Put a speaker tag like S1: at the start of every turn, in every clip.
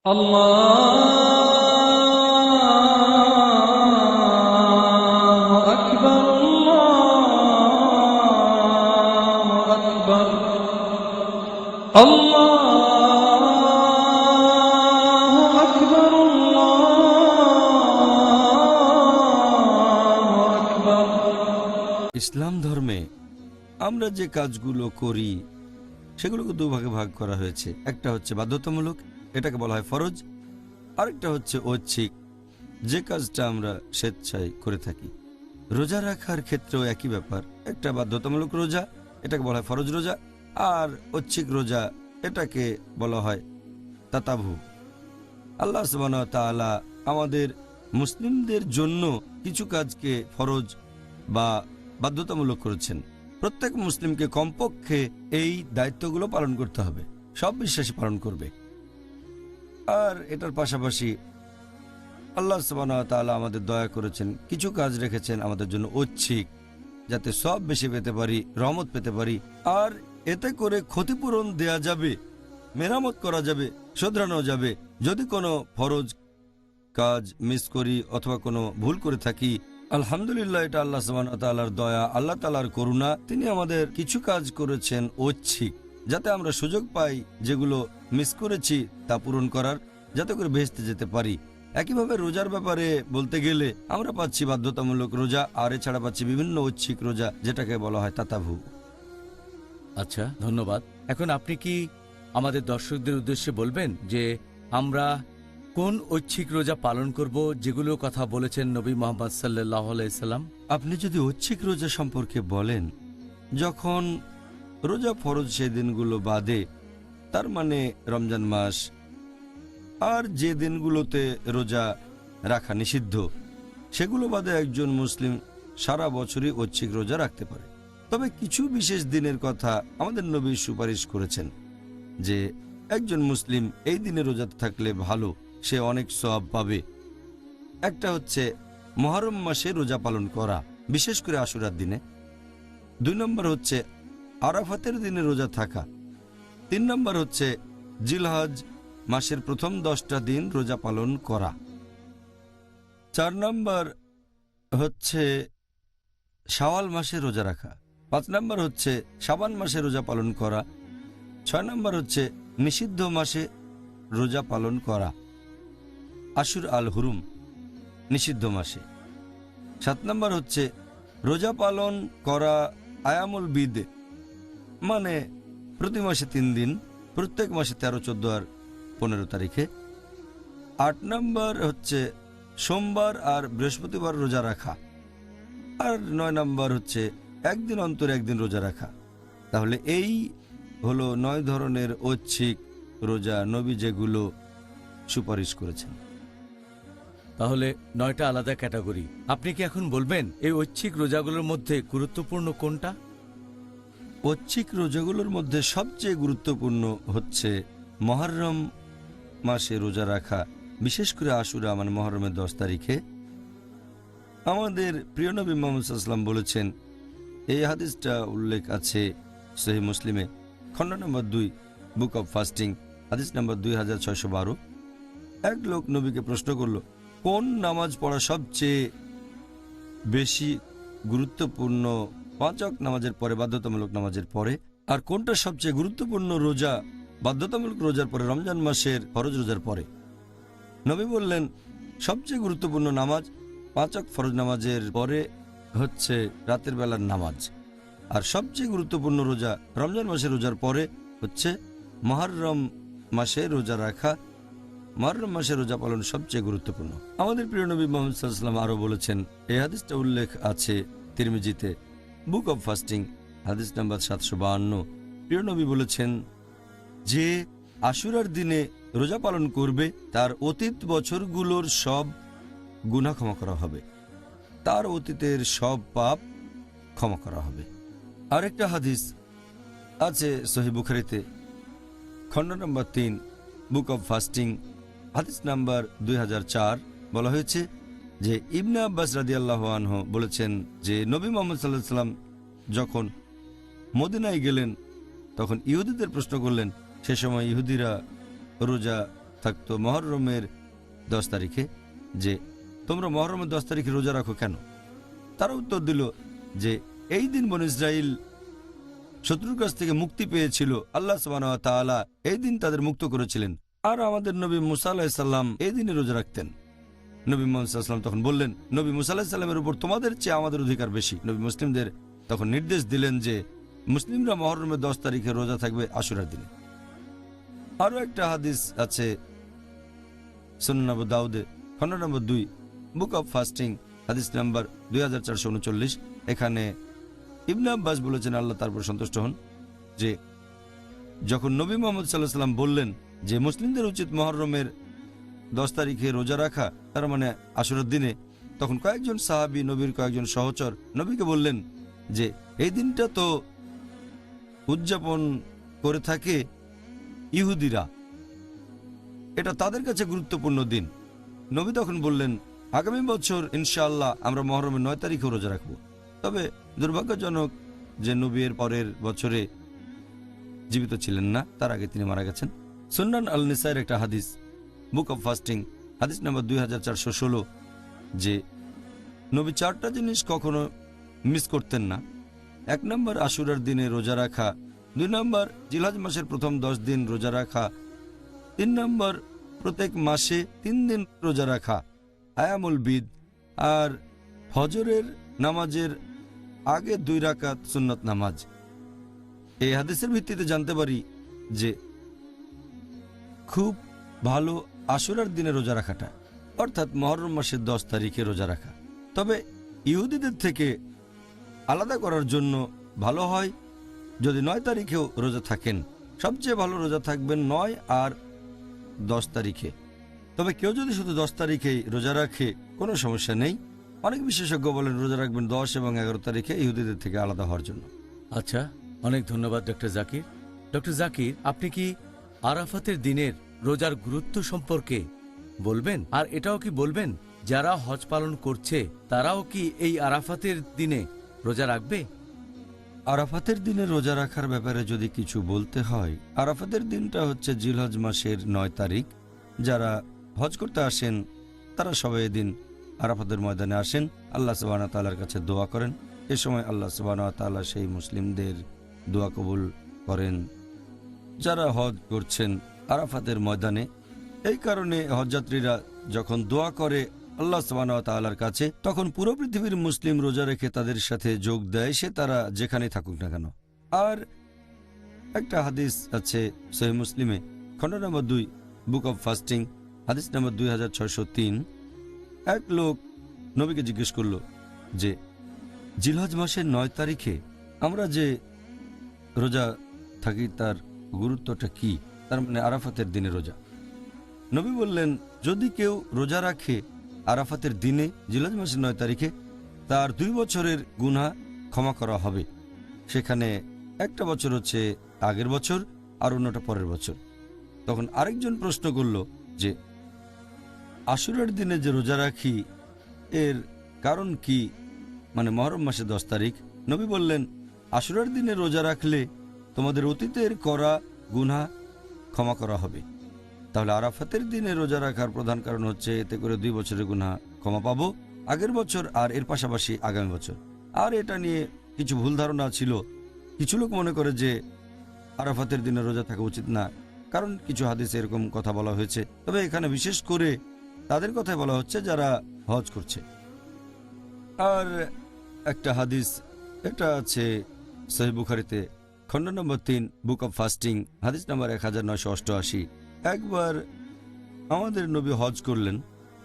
S1: আল্লাহু আকবার, আল্লাহু আকবার, আল্লাহু আকবার, আল্লাহু আকবার।
S2: ইসলাম ধর্মে আমরা যে কাজগুলো করি সেগুলোকে দুভাগে ভাগ করা হয়েছে। একটা হচ্ছে বাধ্যতামূলক, এটাকে বলা হয় ফরজ। আরেকটা হচ্ছে ঐচ্ছিক, যে কাজটা আমরা স্বেচ্ছায় করে থাকি। রোজা রাখার ক্ষেত্রেও একই ব্যাপার। একটা বাধ্যতামূলক রোজা, এটাকে বলা হয় ফরজ রোজা। আর ঐচ্ছিক রোজা, এটাকে বলা হয় তাতাভু। আল্লাহ সুবহানাহু ওয়া তাআলা আমাদের মুসলিমদের জন্য কিছু কাজকে ফরজ বা বাধ্যতামূলক করেছেন। প্রত্যেক মুসলিমকে কমপক্ষে এই দায়িত্বগুলো পালন করতে হবে, সব বিশ্বাসী পালন করবে। আর এটার পাশাপাশি আল্লাহ সুবহানাহু ওয়া তাআলা আমাদের দয়া করেছেন, কিছু কাজ রেখেছেন আমাদের জন্য ঐচ্ছিক, যাতে সব বেশি পেতে পারি, রহমত পেতে পারি। আর এতে করে ক্ষতিপূরণ দেয়া যাবে, মেরামত করা যাবে, শোধরানো যাবে যদি কোনো ফরজ কাজ মিস করি অথবা কোনো ভুল করে থাকি। আলহামদুলিল্লাহ, এটা আল্লাহ সুবহানাহু ওয়া তাআলার দয়া, আল্লাহ তাআলার করুণা। তিনি আমাদের কিছু কাজ করেছেন ঐচ্ছিক, যাতে আমরা সুযোগ পাই যেগুলো মিস করেছি তা পূরণ করার, যাতে করে বেহেশতে যেতে পারি। একইভাবে রোজার ব্যাপারে বলতে গেলে আমরা পাচ্ছি বাধ্যতামূলক রোজা, আর এছাড়া পাচ্ছি বিভিন্ন ঐচ্ছিক রোজা, যেটাকে বলা হয় তাতাভু।
S3: আচ্ছা, ধন্যবাদ। এখন আপনি কি আমাদের দর্শকদের উদ্দেশ্যে বলবেন যে আমরা কোন ঐচ্ছিক রোজা পালন করব, যেগুলোর কথা বলেছেন নবী মুহাম্মদ সাল্লাল্লাহু আলাইহি সাল্লাম?
S2: আপনি যদি ঐচ্ছিক রোজা সম্পর্কে বলেন, যখন রোজা ফরজ সেই দিনগুলো বাদে, তার মানে রমজান মাস আর যে দিনগুলোতে রোজা রাখা নিষিদ্ধ, সেগুলো বাদে একজন মুসলিম সারা বছরই ঐচ্ছিক রোজা রাখতে পারে। তবে কিছু বিশেষ দিনের কথা আমাদের নবী সুপারিশ করেছেন যে একজন মুসলিম এই দিনে রোজাতে থাকলে ভালো, সে অনেক সওয়াব পাবে। একটা হচ্ছে মুহররম মাসে রোজা পালন করা, বিশেষ করে আশুরার দিনে। 2 নম্বর হচ্ছে আরাফাতের দিনে রোজা থাকা। 3 নম্বর হচ্ছে জিলহজ মাসের প্রথম 10টা দিন রোজা পালন করা। 4 নম্বর হচ্ছে শাওয়াল মাসে রোজা রাখা। 5 নম্বর হচ্ছে শাবান মাসে রোজা পালন করা। 6 নম্বর হচ্ছে নিষিদ্ধ মাসে রোজা পালন করা, আশুর আল হুরুম নিষিদ্ধ মাসে। 7 নম্বর হচ্ছে রোজা পালন করা আয়ামুল বিদ, মানে প্রতি মাসে 3 দিন, প্রত্যেক মাসে 13, 14 আর 15 তারিখে। 8 নম্বর হচ্ছে সোমবার আর বৃহস্পতিবার রোজা রাখা। আর 9 নম্বর হচ্ছে একদিন অন্তর একদিন রোজা রাখা। তাহলে এই হলো 9 ধরনের ঐচ্ছিক রোজা নবী যেগুলো সুপারিশ করেছেন।
S3: তাহলে 9টা আলাদা ক্যাটাগরি। আপনি কি এখন বলবেন এই ঐচ্ছিক রোজাগুলোর মধ্যে গুরুত্বপূর্ণ কোনটা?
S2: ঐচ্ছিক রোজাগুলোর মধ্যে সবচেয়ে গুরুত্বপূর্ণ হচ্ছে মুহররম মাসে রোজা রাখা, বিশেষ করে আশুরা মানে মুহররমের 10 তারিখে। আমাদের প্রিয় নবী মুহাম্মদ সাল্লাল্লাহু আলাইহি ওয়াসাল্লাম বলেছেন, এই হাদিসটা উল্লেখ আছে সহিহ মুসলিমে, খণ্ড নম্বর 2, বুক অব ফাস্টিং, হাদিস নম্বর 2612। এক লোক নবীকে প্রশ্ন করল, কোন নামাজ পড়া সবচেয়ে বেশি গুরুত্বপূর্ণ 5 ওয়াক্ত নামাজের পরে, বাধ্যতামূলক নামাজের পরে, আর কোনটা সবচেয়ে গুরুত্বপূর্ণ রোজা বাধ্যতামূলক রোজার পরে, রমজান মাসের ফরজ রোজার পরে? নবী বললেন, সবচেয়ে গুরুত্বপূর্ণ নামাজ 5 ওয়াক্ত ফরজ নামাজের পরে হচ্ছে রাতের বেলার নামাজ, আর সবচেয়ে গুরুত্বপূর্ণ রোজা রমজান মাসের রোজার পরে হচ্ছে মুহররম মাসে রোজা রাখা। মুহররম মাসে রোজা পালন সবচেয়ে গুরুত্বপূর্ণ। আমাদের প্রিয় নবী মুহাম্মদ সাল্লাল্লাহু আলাইহি ওয়াসাল্লাম আরও বলেছেন, এই হাদিসটা উল্লেখ আছে তিরমিজিতে, বুক অব ফাস্টিং, হাদিস নাম্বার 752। প্রিয় নবী বলেছেন যে আশুরার দিনে রোজা পালন করবে, তার অতীত বছরগুলোর সব গুনাহ ক্ষমা করা হবে, তার অতীতের সব পাপ ক্ষমা করা হবে। আরেকটা হাদিস আছে সহিহ বুখারীতে, খণ্ড নম্বর 3, বুক অব ফাস্টিং, হাদিস নাম্বার 2004। বলা হয়েছে যে ইবনে আব্বাস রাদিয়াল্লাহু আনহু বলেছেন যে নবী মুহাম্মদ সাল্লাল্লাহু আলাইহি ওয়াসাল্লাম যখন মদিনায় গেলেন, তখন ইহুদিদের প্রশ্ন করলেন। সে সময় ইহুদিরা রোজা থাকতো মহরমের 10 তারিখে যে তোমরা মহরমের 10 তারিখে রোজা রাখো কেন? তারা উত্তর দিল যে এই দিন বনী ইসরাইল শত্রুর কাছ থেকে মুক্তি পেয়েছিল, আল্লাহ সুবহানাহু ওয়া তাআলা এই দিন তাদের মুক্ত করেছিলেন, আর আমাদের নবী মুসা আলাইহিস সালাম এই দিনে রোজা রাখতেন। নবী মুহাম্মদ সাল্লাল্লাহু আলাইহি ওয়াসাল্লাম তখন বললেন, নবী মুসা আলাইহিস সালামের উপর তোমাদের চেয়ে আমাদের অধিকার বেশি। নবী মুসলিমদের তখন নির্দেশ দিলেন যে মুসলিমরা মহরমের 10 তারিখে রোজা থাকবে আশুরার দিনে। আরও একটা হাদিস আছে সুনান আবু দাউদে, খণ্ড নম্বর 2, বুক অব ফাস্টিং, হাদিস নাম্বার 2439। এখানে ইবনে আব্বাস বলেছেন, আল্লাহ তার উপর সন্তুষ্ট হন, যে যখন নবী মুহাম্মদ সাল্লাল্লাহু আলাইহি ওয়াসাল্লাম বললেন যে মুসলিমদের উচিত মহরমের 10 তারিখে রোজা রাখা, তার মানে আশুরার দিনে, তখন কয়েকজন সাহাবী, নবীর কয়েকজন সহচর নবীকে বললেন যে এই দিনটা তো উদযাপন করে থাকে ইহুদিরা, এটা তাদের কাছে গুরুত্বপূর্ণ দিন। নবী তখন বললেন, আগামী বছর ইনশাআল্লাহ আমরা মহরমের 9 তারিখে রোজা রাখব। তবে দুর্ভাগ্যজনক যে নবী এর পরের বছরে জীবিত ছিলেন না, তার আগে তিনি মারা গেছেন। সুন্নান আল নিসাইর একটা হাদিস, বুক অব ফাস্টিং, হাদিস নাম্বার 2416, যে নবী 4টা জিনিস কখনো মিস করতেন না। 1 নম্বর আশুরার দিনে রোজা রাখা, 2 নম্বর জিলহজ মাসের প্রথম 10 দিন রোজা রাখা, 3 নম্বর প্রত্যেক মাসে 3 দিন রোজা রাখা, আয়ামুল বিদ, আর ফজরের নামাজের আগে 2 রাকাত সুন্নত নামাজ। এই হাদিসের ভিত্তিতে জানতে পারি যে খুব ভালো আশুরার দিনে রোজা রাখাটা, অর্থাৎ মহরম মাসের 10 তারিখে রোজা রাখা। তবে ইহুদিদের থেকে আলাদা করার জন্য ভালো হয় যদি 9 তারিখেও রোজা থাকেন। সবচেয়ে ভালো রোজা থাকবেন 9 আর 10 তারিখে। তবে কেউ যদি শুধু 10 তারিখেই রোজা রাখে কোনো সমস্যা নেই। অনেক বিশেষজ্ঞ বলেন রোজা রাখবেন 10 এবং 11 তারিখে ইহুদিদের থেকে আলাদা হওয়ার জন্য।
S3: আচ্ছা, অনেক ধন্যবাদ ডক্টর জাকির। ডক্টর জাকির, আপনি কি আরাফাতের দিনের রোজার গুরুত্ব সম্পর্কে বলবেন? আর এটাও কি বলবেন যারা হজ পালন করছে তারাও কি এই আরাফাতের দিনে রোজা রাখবে?
S2: আরাফাতের দিনে রোজা রাখার ব্যাপারে যদি কিছু বলতে হয়, আরাফাতের দিনটা হচ্ছে জিলহজ মাসের 9 তারিখ। যারা হজ করতে আসেন তারা সবাই এদিন আরাফাতের ময়দানে আসেন, আল্লাহ সুবহানাহু ওয়া তাআলার কাছে দোয়া করেন। এ সময় আল্লাহ সুবহানাহু ওয়া তাআলা সেই মুসলিমদের দোয়া কবুল করেন যারা হজ করছেন আরাফাতের ময়দানে। এই কারণে হজযাত্রীরা যখন দোয়া করে আল্লাহ সুবহানাহু ওয়া তাআলার কাছে, তখন পুরো পৃথিবীর মুসলিম রোজা রেখে তাদের সাথে যোগ দেয়, সে তারা যেখানে থাকুক না কেন। আর একটা হাদিস আছে সহিহ মুসলিমে, খণ্ড নম্বর 2, বুক অব ফাস্টিং, হাদিস নম্বর 2603। এক লোক নবীকে জিজ্ঞেস করল যে জিলহজ মাসের 9 তারিখে আমরা যে রোজা থাকি তার গুরুত্বটা কি? তার মানে আরাফাতের দিনে রোজা। নবী বললেন, যদি কেউ রোজা রাখে আরাফাতের দিনে জিলহজ মাসের 9 তারিখে, তার 2 বছরের গুনাহ ক্ষমা করা হবে। সেখানে একটা বছর হচ্ছে আগের বছর আর অন্যটা পরের বছর। তখন আরেকজন প্রশ্ন করল যে আশুরার দিনে যে রোজা রাখি এর কারণ কি, মানে মহরম মাসে 10 তারিখ। নবী বললেন, আশুরার দিনে রোজা রাখলে তোমাদের অতীতের করা গুনাহ ক্ষমা করা হবে। তাহলে আরাফাতের দিনে রোজা রাখার প্রধান কারণ হচ্ছে এতে করে 2 বছরের গুনাহ ক্ষমা পাবো, আগের বছর আর এর পাশাপাশি আগামী বছর। আর এটা নিয়ে কিছু ভুল ধারণা ছিল। কিছু লোক মনে করে যে আরাফাতের দিনে রোজা থাকা উচিত না, কারণ কিছু হাদিসে এরকম কথা বলা হয়েছে। তবে এখানে বিশেষ করে তাদের কথাই বলা হচ্ছে যারা হজ করছে। আর একটা হাদিস এটা আছে সহিহ বুখারীতে, খণ্ড নম্বর 3, বুক অব ফাস্টিং, হাদিস নম্বর 1988। একবার আমাদের নবী হজ করলেন।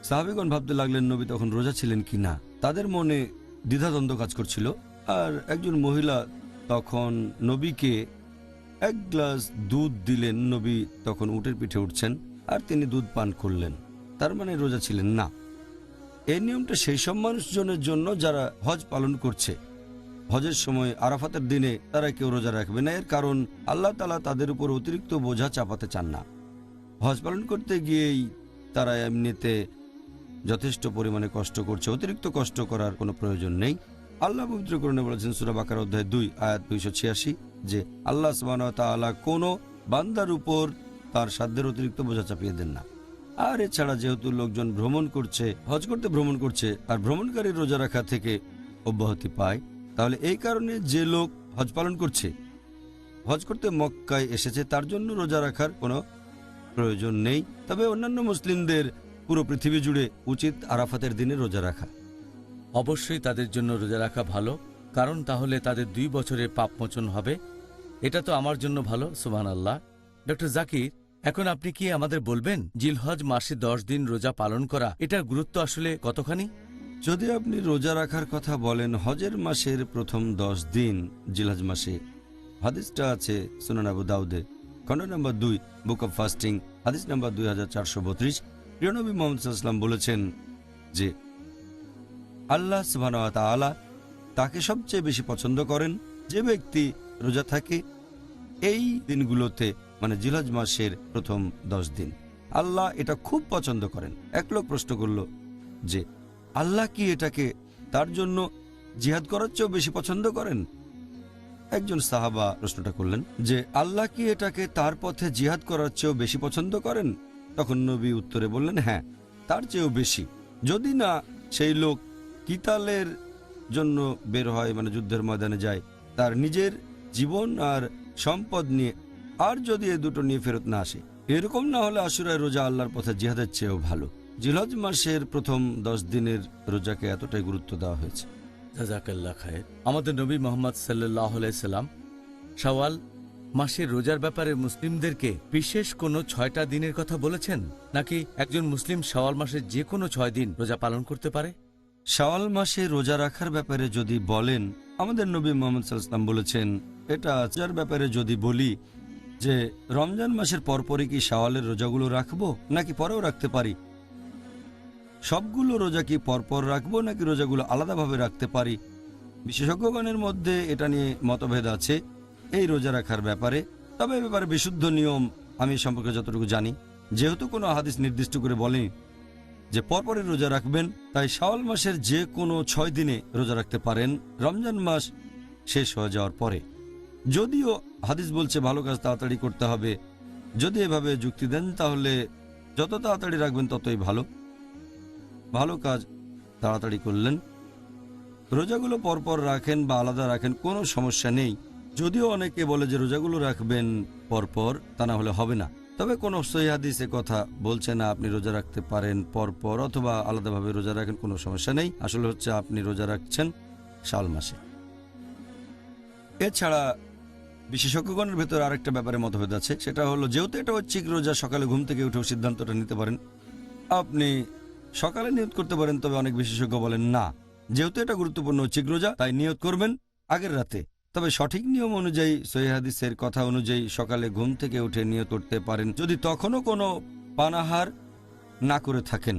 S2: সাহাবীগণ ভাবতে লাগলেন নবী তখন রোজা ছিলেন কি না। তাদের মনে দ্বিধাদ্বন্দ্ব কাজ করছিল। আর একজন মহিলা তখন নবীকে 1 গ্লাস দুধ দিলেন। নবী তখন উটের পিঠে উঠছেন আর তিনি দুধ পান করলেন, তার মানে রোজা ছিলেন না। এই নিয়মটা সেই সব মানুষজনের জন্য যারা হজ পালন করছে। হজের সময় আরাফাতের দিনে তারা কেউ রোজা রাখবে না, এর কারণ আল্লাহ তাআলা তাদের উপর অতিরিক্ত বোঝা চাপাতে চান না। হজ পালন করতে গিয়েই তারা এমনিতে যথেষ্ট পরিমাণে কষ্ট করছে, অতিরিক্ত কষ্ট করার কোনো প্রয়োজন নেই। আল্লাহ পবিত্র কোরআনে বলেছেন সূরা বাকারা অধ্যায় 2 আয়াত 286 যে আল্লাহ সুবহানাহু ওয়া তাআলা কোনো বান্দার উপর তার সাধ্যের অতিরিক্ত বোঝা চাপিয়ে দেন না। আর এছাড়া যেহেতু লোকজন ভ্রমণ করছে, হজ করতে ভ্রমণ করছে, আর ভ্রমণকারী রোজা রাখা থেকে অব্যাহতি পায়, তাহলে এই কারণে যে লোক হজ পালন করছে, হজ করতে মক্কায় এসেছে, তার জন্য রোজা রাখার কোনো প্রয়োজন নেই। তবে অন্যান্য মুসলিমদের পুরো পৃথিবী জুড়ে উচিত আরাফাতের দিনে রোজা রাখা।
S3: অবশ্যই তাদের জন্য রোজা রাখা ভালো, কারণ তাহলে তাদের 2 বছরের পাপমোচন হবে। এটা তো আমার জন্য ভালো। সুবহানাল্লাহ। ডক্টর জাকির, এখন আপনি কি আমাদের বলবেন জিলহজ মাসে 10 দিন রোজা পালন করা, এটার গুরুত্ব আসলে কতখানি?
S2: যদি আপনি রোজা রাখার কথা বলেন, হজের মাসের প্রথম 10 দিন জিলহজ মাসে, হাদিসটা আছে সুনান আবু দাউদে, খণ্ড নম্বর 2, বুক অব ফাস্টিং, হাদিস নম্বর 2432। প্রিয় নবী মুহাম্মদ সাল্লাল্লাহু আলাইহি ওয়াসাল্লাম বলেছেন যে আল্লাহ সুবহানাহু ওয়া তাআলা তাকে সবচেয়ে বেশি পছন্দ করেন যে ব্যক্তি রোজা থাকে এই দিনগুলোতে, মানে জিলহজ মাসের প্রথম 10 দিন। আল্লাহ এটা খুব পছন্দ করেন। এক লোক প্রশ্ন করল যে আল্লাহ কি এটাকে তার জন্য জিহাদ করার চেয়েও বেশি পছন্দ করেন? একজন সাহাবা প্রশ্নটা করলেন যে আল্লাহ কি এটাকে তার পথে জিহাদ করার চেয়েও বেশি পছন্দ করেন? তখন নবী উত্তরে বললেন, হ্যাঁ, তার চেয়েও বেশি। যদি না সেই লোক কিতালের জন্য বের হয়, মানে যুদ্ধের ময়দানে যায়, তার নিজের জীবন আর সম্পদ নিয়ে, আর যদি এ দুটো নিয়ে ফেরত না আসে, এরকম না হলে আশুরায় রোজা আল্লাহর পথে জিহাদের চেয়েও ভালো। জিলহজ মাসের প্রথম 10 দিনের রোজাকে এতটাই গুরুত্ব দেওয়া হয়েছে।
S3: জাযাকাল্লাহ খায়ের। আমাদের নবী মুহাম্মদ সাল্লাল্লাহু আলাইহি সাল্লাম শাওয়াল মাসের রোজার ব্যাপারে মুসলিমদেরকে বিশেষ কোনো 6টা দিনের কথা বলেছেন, নাকি একজন মুসলিম শাওয়াল মাসের যে কোনো 6 দিন রোজা পালন করতে পারে?
S2: শাওয়াল মাসে রোজা রাখার ব্যাপারে যদি বলেন, আমাদের নবী মুহাম্মদ সাল্লাল্লাহু আলাইহি ওয়াসাল্লাম বলেছেন, এটা যার ব্যাপারে যদি বলি যে রমজান মাসের পরপরই কি শাওয়ালের রোজাগুলো রাখবো নাকি পরেও রাখতে পারি, সবগুলো রোজা কি পরপর রাখবো নাকি রোজাগুলো আলাদাভাবে রাখতে পারি, বিশেষজ্ঞগণের মধ্যে এটা নিয়ে মতভেদ আছে এই রোজা রাখার ব্যাপারে। তবে এ ব্যাপারে বিশুদ্ধ নিয়ম আমি সম্পর্কে যতটুকু জানি, যেহেতু কোনো হাদিস নির্দিষ্ট করে বলেনি যে পরপরই রোজা রাখবেন, তাই শাওয়াল মাসের যে কোনো 6 দিনে রোজা রাখতে পারেন রমজান মাস শেষ হয়ে যাওয়ার পরে। যদিও হাদিস বলছে ভালো কাজ তাড়াতাড়ি করতে হবে, যদি এভাবে যুক্তি দেন তাহলে যত তাড়াতাড়ি রাখবেন ততই ভালো। ভালো কাজ তাড়াতাড়ি করলেন। রোজাগুলো পরপর রাখেন বা আলাদা রাখেন, কোনো সমস্যা নেই। যদিও অনেকে বলে যে রোজাগুলো রাখবেন পরপর, তা না হলে হবে না। তবে কোনো সহিহ হাদিস এ কথা বলছে না আপনি রোজা রাখতে পারেন পরপর অথবা আলাদাভাবে রোজা রাখেন, কোনো সমস্যা নেই। আসলে হচ্ছে আপনি রোজা রাখছেন শাওয়াল মাসে। এছাড়া বিশেষজ্ঞগণের ভেতর আরেকটা ব্যাপারে মতভেদ আছে, সেটা হলো যেহেতু এটা ঐচ্ছিক রোজা, সকালে ঘুম থেকে উঠেও সিদ্ধান্তটা নিতে পারেন। আপনি সকালে নিয়ত করতে পারেন, তবে অনেক বিশেষজ্ঞ বলেন না, যেহেতু এটা গুরুত্বপূর্ণ ঐচ্ছিক রোজা, তাই নিয়ত করবেন আগের রাতে। তবে সঠিক নিয়ম অনুযায়ী, সহিহ হাদিসের কথা অনুযায়ী সকালে ঘুম থেকে উঠে নিয়ত করতে পারেন, যদি তখনও কোনো পানাহার না করে থাকেন,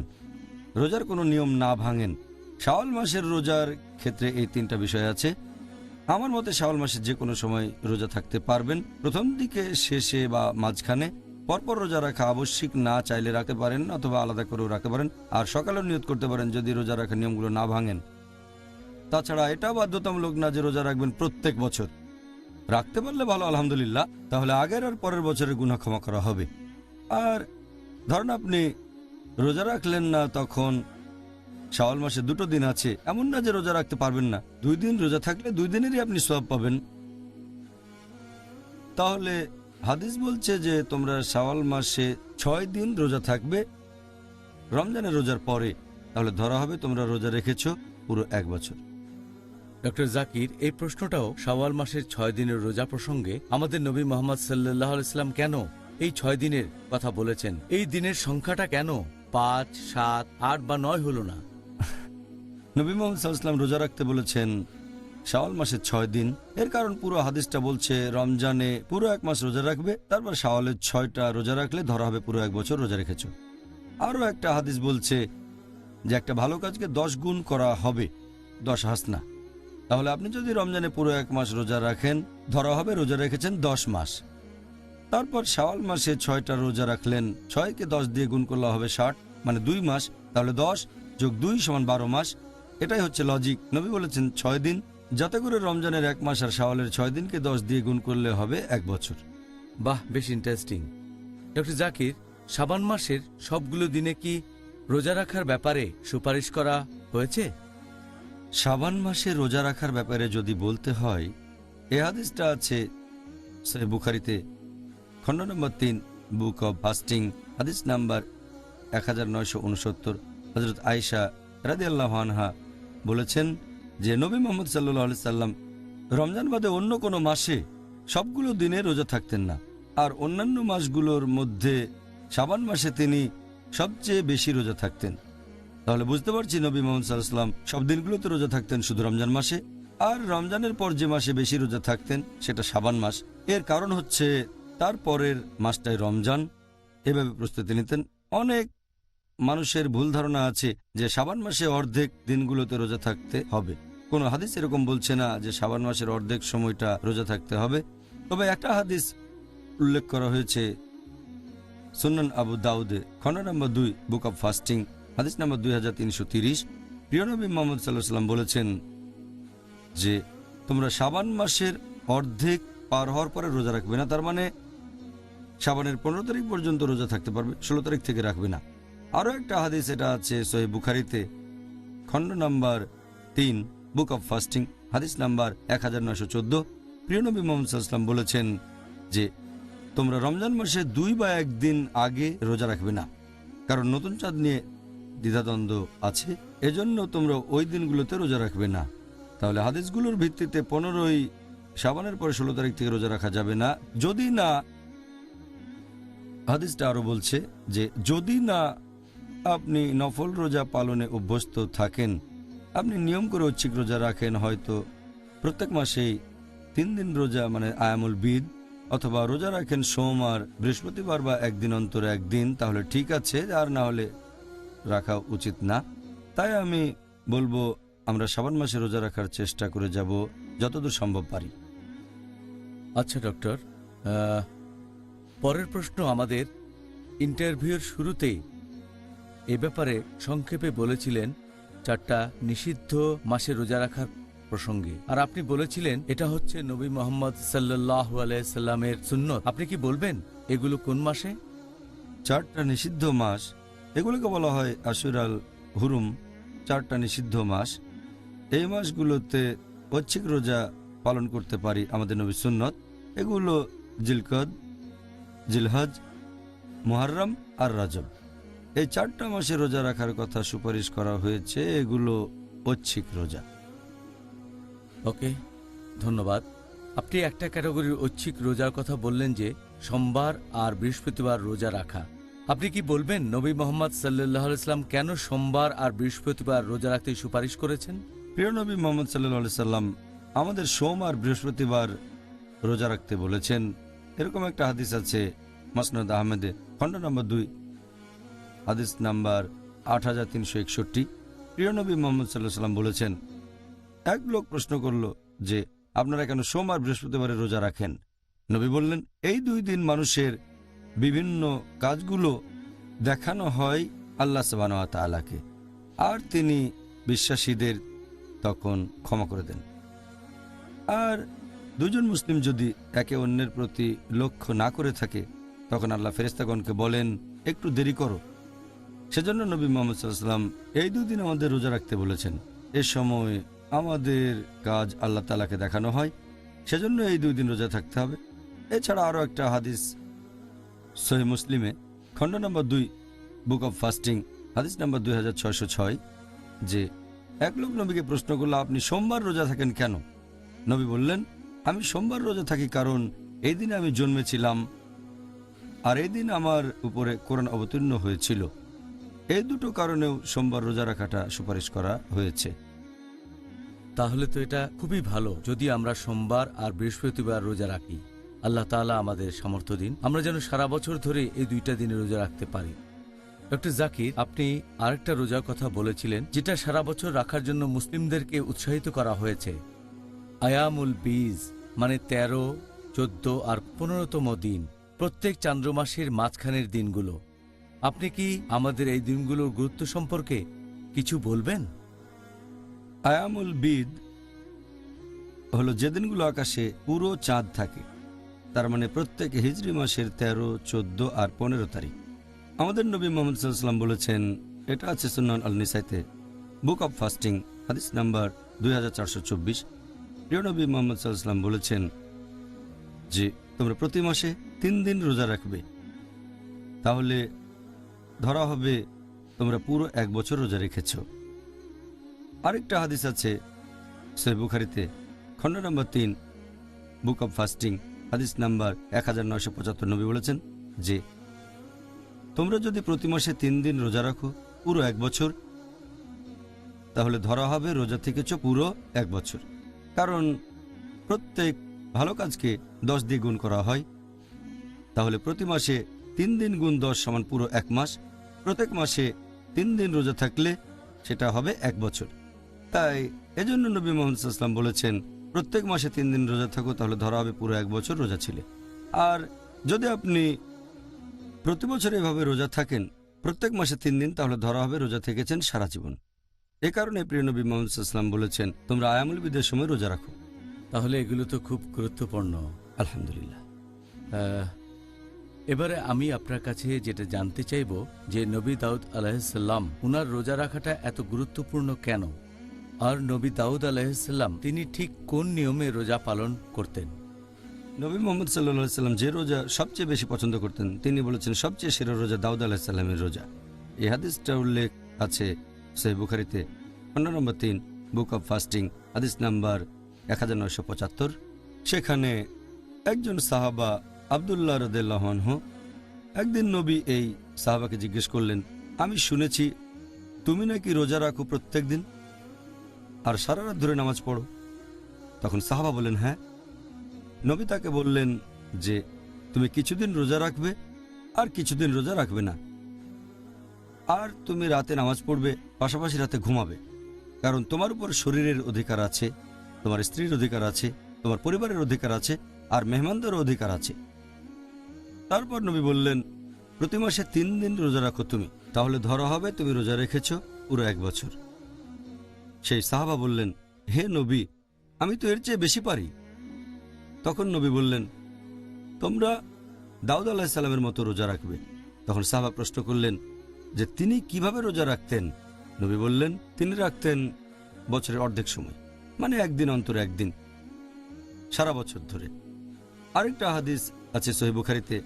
S2: রোজার কোনো নিয়ম না ভাঙেন। শাওয়াল মাসের রোজার ক্ষেত্রে এই 3টা বিষয় আছে। আমার মতে শাওয়াল মাসের যে কোনো সময় রোজা থাকতে পারবেন, প্রথম দিকে, শেষে বা মাঝখানে। পরপর রোজা রাখা আবশ্যিক না, চাইলে রাখতে পারেন অথবা আলাদা করেও রাখতে পারেন। আর সকালেও নিয়ত করতে পারেন যদি রোজা রাখার নিয়মগুলো না ভাঙেন। তাছাড়া এটা বাধ্যতামূলক না যে রোজা রাখবেন প্রত্যেক বছর। রাখতে পারলে ভালো, আলহামদুলিল্লাহ, তাহলে আগের আর পরের বছরের গুনাহ ক্ষমা করা হবে। আর ধরুন আপনি রোজা রাখলেন না, তখন শাওয়াল মাসে 2টো দিন আছে, এমন না যে রোজা রাখতে পারবেন না। 2 দিন রোজা থাকলে 2 দিনেরই আপনি সওয়াব পাবেন। তাহলে হাদিস বলছে যে তোমরা শাওয়াল মাসে 6 দিন রোজা থাকবে রমজানের রোজার পরে, তাহলে ধরা হবে তোমরা রোজা রেখেছো পুরো 1 বছর।
S3: ডক্টর জাকির, এই প্রশ্নটাও শাওয়াল মাসের 6 দিনের রোজা প্রসঙ্গে আমাদের নবী মুহাম্মদ সাল্লাল্লাহু আলাইহি সাল্লাম কেন এই 6 দিনের কথা বলেছেন? এই দিনের সংখ্যাটা কেন 5, 7, 8 বা 9 হলো না?
S2: নবী মুহাম্মদ সাল্লাল্লাহু আলাইহি ওয়াসাল্লাম রোজা রাখতে বলেছেন শাওয়াল মাসের 6 দিন। এর কারণ পুরো হাদিসটা বলছে রমজানে পুরো 1 মাস রোজা রাখবে, তারপর শাওয়ালের 6টা রোজা রাখলে ধরা হবে পুরো 1 বছর রোজা রেখেছো। আরও একটা হাদিস বলছে যে একটা ভালো কাজকে 10 গুণ করা হবে, 10 হাসনা। তাহলে আপনি যদি রমজানে পুরো 1 মাস রোজা রাখেন, ধরা হবে রোজা রেখেছেন 10 মাস। তারপর শাওয়াল মাসে 6টা রোজা রাখলেন, 6কে 10 দিয়ে গুণ করলে হবে 60, মানে 2 মাস। তাহলে 10 যোগ 2 সমান 12 মাস। এটাই হচ্ছে লজিক। নবী বলেছেন 6 দিন, যাতে করে রমজানের 1 মাস আর শাওয়ালের 6 দিনকে 10 দিয়ে গুণ করলে হবে 1 বছর।
S3: বাহ, বেশ ইন্টারেস্টিং। ডক্টর জাকির, শাবান মাসের সবগুলো দিনে কি রোজা রাখার ব্যাপারে সুপারিশ করা হয়েছে?
S2: শাবান মাসে রোজা রাখার ব্যাপারে যদি বলতে হয়, এ হাদিসটা আছে সহিহ বুখারীতে, খণ্ড নম্বর 3, বুক অব ফাস্টিং, হাদিস নাম্বার 1969। হযরত আয়েশা রাদিয়াল্লাহু আনহা বলেছেন যে নবী মুহাম্মদ সাল্লাল্লাহু আলাইহি সাল্লাম রমজান বাদে অন্য কোনো মাসে সবগুলো দিনে রোজা থাকতেন না, আর অন্যান্য মাসগুলোর মধ্যে শাবান মাসে তিনি সবচেয়ে বেশি রোজা থাকতেন। তাহলে বুঝতে পারছি নবী মুহাম্মদ সাল্লাল্লাহু আলাইহি সাল্লাম সব দিনগুলোতে রোজা থাকতেন, শুধু রমজান মাসে। আর রমজানের পর যে মাসে বেশি রোজা থাকতেন সেটা শাবান মাস। এর কারণ হচ্ছে তার পরের মাসটাই রমজান। এভাবে প্রস্তুতি নিতেন। অনেক মানুষের ভুল ধারণা আছে যে শাবান মাসে অর্ধেক দিনগুলোতে রোজা থাকতে হবে। কোনো হাদিস এরকম বলছে না যে শাবান মাসের অর্ধেক সময়টা রোজা থাকতে হবে। তবে একটা হাদিস উল্লেখ করা হয়েছে সুনান আবু দাউদে, খণ্ড নম্বর 2, বুক অব ফাস্টিং, হাদিস নম্বর 2330। প্রিয় নবী মুহাম্মদ সাল্লাল্লাহু আলাইহি ওয়াসাল্লাম বলেছেন যে তোমরা শাবান মাসের অর্ধেক পার হওয়ার পরে রোজা রাখবে না। তার মানে শাবানের 15 তারিখ পর্যন্ত রোজা থাকতে পারবে, 16 তারিখ থেকে রাখবে না। আরও একটা হাদিস এটা আছে সহিহ বুখারীতে, খণ্ড নাম্বার 3, বুক অব ফাস্টিং, হাদিস নাম্বার 1914। প্রিয় নবী মুহাম্মদ সাল্লাল্লাহু আলাইহি ওয়াসাল্লাম বলেছেন যে তোমরা রমজান মাসে 2 বা 1 দিন আগে রোজা রাখবে না, কারণ নতুন চাঁদ নিয়ে দ্বিধাদ্বন্দ্ব আছে, এজন্য তোমরা ওই দিনগুলোতে রোজা রাখবে না। তাহলে হাদিসগুলোর ভিত্তিতে 15ই শাবানের পরে 16 তারিখ থেকে রোজা রাখা যাবে না, যদি না, হাদিসটা আরো বলছে যে যদি না আপনি নফল রোজা পালনে অভ্যস্ত থাকেন, আপনি নিয়ম করে ঐচ্ছিক রোজা রাখেন, হয়তো প্রত্যেক মাসেই 3 দিন রোজা মানে আয়ামুল বিদ, অথবা রোজা রাখেন সোমবার, বৃহস্পতিবার বা একদিন অন্তর একদিন, তাহলে ঠিক আছে, আর না হলে রাখা উচিত না। তাই আমি বলবো আমরা শাবান মাসে রোজা রাখার চেষ্টা করে যাব যতদূর সম্ভব পারি।
S3: আচ্ছা ডক্টর, পরের প্রশ্ন আমাদের ইন্টারভিউর শুরুতেই এ ব্যাপারে সংক্ষেপে বলেছিলেন 4টা নিষিদ্ধ মাসে রোজা রাখার প্রসঙ্গে, আর আপনি বলেছিলেন এটা হচ্ছে নবী মুহাম্মদ সাল্লাল্লাহু আলাইহি সাল্লামের সুন্নত। আপনি কি বলবেন এগুলো কোন মাসে?
S2: 4টা নিষিদ্ধ মাস, এগুলোকে বলা হয় আশুরাল হুরুম, 4টা নিষিদ্ধ মাস। এই মাসগুলোতে ঐচ্ছিক রোজা পালন করতে পারি আমাদের নবী সুন্নত। এগুলো জিলকদ, জিলহজ, মুহররম আর রজব। এই 4টা মাসে রোজা রাখার কথা সুপারিশ করা হয়েছে, এগুলো ঐচ্ছিক রোজা।
S3: ওকে, ধন্যবাদ। আপনি একটা ক্যাটাগরির ঐচ্ছিক রোজার কথা বললেন যে সোমবার আর বৃহস্পতিবার রোজা রাখা। আপনি কি বলবেন নবী মুহাম্মদ সাল্লাল্লাহু আলাইহি সাল্লাম কেন সোমবার আর বৃহস্পতিবার রোজা রাখতে সুপারিশ করেছেন?
S2: প্রিয় নবী মুহাম্মদ সাল্লাল্লাহু আলাইহি সাল্লাম আমাদের সোম আর বৃহস্পতিবার রোজা রাখতে বলেছেন। এরকম একটা হাদিস আছে মাসনাদ আহমেদে, খণ্ড নম্বর 2, হাদিস নাম্বার 8361। প্রিয় নবী মুহাম্মদ সাল্লাল্লাহু আলাইহি সাল্লাম বলেছেন, এক লোক প্রশ্ন করল যে আপনারা কেন সোম আর বৃহস্পতিবারে রোজা রাখেন? নবী বললেন, এই 2 দিন মানুষের বিভিন্ন কাজগুলো দেখানো হয় আল্লাহ সুবহানাহু ওয়া তাআলাকে, আর তিনি বিশ্বাসীদের তখন ক্ষমা করে দেন। আর 2 জন মুসলিম যদি একে অন্যের প্রতি লক্ষ্য না করে থাকে, তখন আল্লাহ ফেরেশতাগণকে বলেন একটু দেরি করো। সেজন্য নবী মুহাম্মদ সাল্লাল্লাহু আলাইহি ওয়াসাল্লাম এই 2 দিন আমাদের রোজা রাখতে বলেছেন। এ সময় আমাদের কাজ আল্লাহ তাআলাকে দেখানো হয়, সেজন্য এই 2 দিন রোজা থাকতে হবে। এছাড়া আরও একটা হাদিস সহিহ মুসলিমে, খণ্ড নম্বর 2, বুক অব ফাস্টিং, হাদিস নম্বর 2606, যে এক লোক নবীকে প্রশ্ন করল, আপনি সোমবার রোজা থাকেন কেন? নবী বললেন, আমি সোমবার রোজা থাকি কারণ এই দিনে আমি জন্মেছিলাম, আর এই দিন আমার উপরে কোরআন অবতীর্ণ হয়েছিল। এই 2টো কারণেও সোমবার রোজা রাখাটা সুপারিশ করা হয়েছে।
S3: তাহলে তো এটা খুবই ভালো যদি আমরা সোমবার আর বৃহস্পতিবার রোজা রাখি। আল্লাহ তাআলা আমাদের সামর্থ্য দিন, আমরা যেন সারা বছর ধরে এই 2টা দিনে রোজা রাখতে পারি। ডক্টর জাকির, আপনি আরেকটা রোজার কথা বলেছিলেন যেটা সারা বছর রাখার জন্য মুসলিমদেরকে উৎসাহিত করা হয়েছে, আয়ামুল বীজ, মানে 13, 14 আর 15তম দিন, প্রত্যেক চান্দ্র মাসের মাঝখানের দিনগুলো। আপনি কি আমাদের এই দিনগুলোর গুরুত্ব সম্পর্কে কিছু বলবেন?
S2: আয়ামুল বিদ হলো যে দিনগুলো আকাশে পুরো চাঁদ থাকে, তার মানে প্রত্যেক হিজরি মাসের 13, 14 আর 15 তারিখ। আমাদের নবী মুহাম্মদ সাল্লাল্লাহু আলাইহি ওয়াসাল্লাম বলেছেন, এটা আছে সুনান আল নিসাইতে, বুক অব ফাস্টিং, হাদিস নাম্বার 2424। প্রিয় নবী মুহাম্মদ সাল্লাল্লাহু আলাইহি ওয়াসাল্লাম বলেছেন যে তোমরা প্রতি মাসে 3 দিন রোজা রাখবে, তাহলে ধরা হবে তোমরা পুরো 1 বছর রোজা রেখেছ। আরেকটা হাদিস আছে সহিহ বুখারীতে, খণ্ড নম্বর 3, বুক অব ফাস্টিং, হাদিস নাম্বার 1975। নবী বলেছেন যে তোমরা যদি প্রতি মাসে 3 দিন রোজা রাখো পুরো 1 বছর, তাহলে ধরা হবে রোজা থেকেছ পুরো 1 বছর। কারণ প্রত্যেক ভালো কাজকে 10 দিয়ে গুণ করা হয়, তাহলে প্রতি মাসে 3 দিন গুণ 10 সমান পুরো 1 মাস। প্রত্যেক মাসে 3 দিন রোজা থাকলে সেটা হবে 1 বছর। তাই এজন্য নবী মুহাম্মদ সাল্লাল্লাহু আলাইহি ওয়াসাল্লাম বলেছেন, প্রত্যেক মাসে 3 দিন রোজা থাকো, তাহলে ধরা হবে পুরো 1 বছর রোজা ছিলে। আর যদি আপনি প্রতি বছর এভাবে রোজা থাকেন প্রত্যেক মাসে 3 দিন, তাহলে ধরা হবে রোজা থেকেছেন সারা জীবন। এ কারণে প্রিয় নবী মুহাম্মদ সাল্লাল্লাহু আলাইহি ওয়াসাল্লাম বলেছেন, তোমরা আয়ামুল বিদের সময় রোজা রাখো।
S3: তাহলে এগুলো তো খুব গুরুত্বপূর্ণ।
S2: আলহামদুলিল্লাহ।
S3: এবারে আমি আপনার কাছে যেটা জানতে চাইব যে নবী দাউদ আলাইহিসসালাম উনার রোজা রাখাটা এত গুরুত্বপূর্ণ কেন, আর নবী দাউদ আলাইহিসসালাম তিনি ঠিক কোন নিয়মে রোজা পালন করতেন?
S2: নবী মুহাম্মদ সাল্লাল্লাহু আলাইহি ওয়াসাল্লাম যে রোজা সবচেয়ে বেশি পছন্দ করতেন, তিনি বলেছেন সবচেয়ে সেরা রোজা দাউদ আলাইহিস সালামের রোজা। এই হাদিসটা উল্লেখ আছে সহিহ বুখারীতে, খণ্ড নম্বর 3, বুক অব ফাস্টিং, হাদিস নাম্বার 1975। সেখানে একজন সাহাবা আব্দুল্লাহ রাদিয়াল্লাহু আনহু একদিন নবী এই সাহাবাকে জিজ্ঞেস করলেন, আমি শুনেছি তুমি নাকি রোজা রাখো প্রত্যেক দিন আর সারা রাত ধরে নামাজ পড়ো। তখন সাহাবা বললেন, হ্যাঁ। নবী তাকে বললেন যে তুমি কিছুদিন রোজা রাখবে আর কিছুদিন রোজা রাখবে না, আর তুমি রাতে নামাজ পড়বে, পাশাপাশি রাতে ঘুমাবে, কারণ তোমার উপর শরীরের অধিকার আছে, তোমার স্ত্রীর অধিকার আছে, তোমার পরিবারের অধিকার আছে, আর মেহমানদেরও অধিকার আছে। তারপর নবী বললেন, প্রতি মাসে 3 দিন রোজা রাখো তুমি, তাহলে ধরা হবে তুমি রোজা রেখেছ পুরো 1 বছর। সেই সাহাবা বললেন, হে নবী, আমি তো এর চেয়ে বেশি পারি। তখন নবী বললেন, তোমরা দাউদ আলাইহিস সালামের মতো রোজা রাখবে। তখন সাহাবা প্রশ্ন করলেন যে তিনি কিভাবে রোজা রাখতেন? নবী বললেন, তিনি রাখতেন বছরের অর্ধেক সময়, মানে 1 দিন অন্তর 1 দিন, সারা বছর ধরে। আরেকটা হাদিস আছে সহিহ বুখারীতে,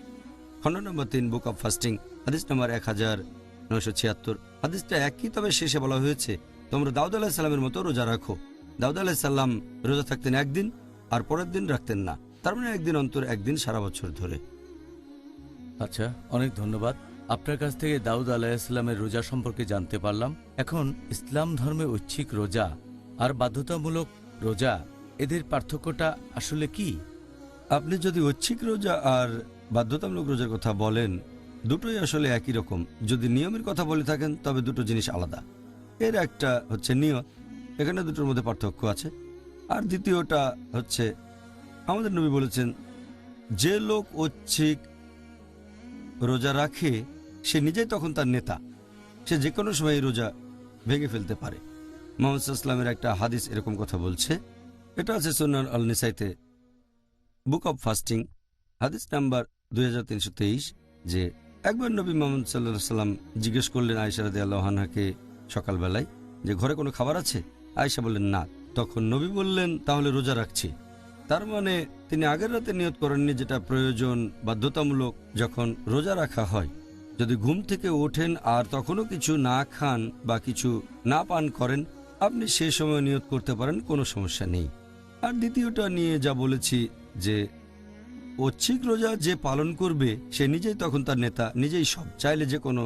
S2: খণ্ড নম্বর 3, বুক অব ফাস্টিং, হাদিস নম্বর 1976। হাদিসটা একই, তবে শেষে বলা হয়েছে তোমরা দাউদ আলাইহিস সালামের মতো রোজা রাখো। দাউদ আলাইহিস সালাম রোজা থাকতেন 1 দিন আর পরের দিন রাখতেন না, তার মানে 1 দিন অন্তর 1 দিন সারা বছর ধরে।
S3: আচ্ছা, অনেক ধন্যবাদ। আপনার কাছ থেকে দাউদ আলাইহিসসালামের রোজা সম্পর্কে জানতে পারলাম। এখন ইসলাম ধর্মে ঐচ্ছিক রোজা আর বাধ্যতামূলক রোজা, এদের পার্থক্যটা আসলে কি?
S2: আপনি যদি ঐচ্ছিক রোজা আর বাধ্যতামূলক রোজার কথা বলেন, দুটোই আসলে একই রকম। যদি নিয়মের কথা বলে থাকেন তবে দুটো জিনিস আলাদা। এর একটা হচ্ছে নিয়ত, এখানে দুটোর মধ্যে পার্থক্য আছে। আর দ্বিতীয়টা হচ্ছে আমাদের নবী বলেছেন, যে লোক ঐচ্ছিক রোজা রাখে সে নিজেই তখন তার নেতা, সে যে কোনো সময় রোজা ভেঙে ফেলতে পারে। মুহাম্মদ সাল্লাল্লাহু আলাইহি ওয়াসাল্লামের একটা হাদিস এরকম কথা বলছে, এটা আছে সুনান আল নিসাইতে, বুক অব ফাস্টিং, হাদিস নাম্বার 2323, যে একবার নবী মুহাম্মদ সাল্লাল্লাহু আলাইহি ওয়াসাল্লাম জিজ্ঞেস করলেন আয়েশা রাদিয়াল্লাহু আনহাকে সকালবেলায় যে ঘরে কোনো খাবার আছে? আয়েশা বললেন না। তখন নবী বললেন, তাহলে রোজা রাখছি। তার মানে তিনি আগের রাতে নিয়ত করেননি, যেটা প্রয়োজন বাধ্যতামূলক যখন রোজা রাখা হয়। যদি ঘুম থেকে ওঠেন আর তখনও কিছু না খান বা কিছু না পান করেন, আপনি সে সময় নিয়ত করতে পারেন, কোনো সমস্যা নেই। আর দ্বিতীয়টা নিয়ে যা বলেছি যে ঐচ্ছিক রোজা যে পালন করবে সে নিজেই তখন তার নেতা, নিজেই সব, চাইলে যে কোনো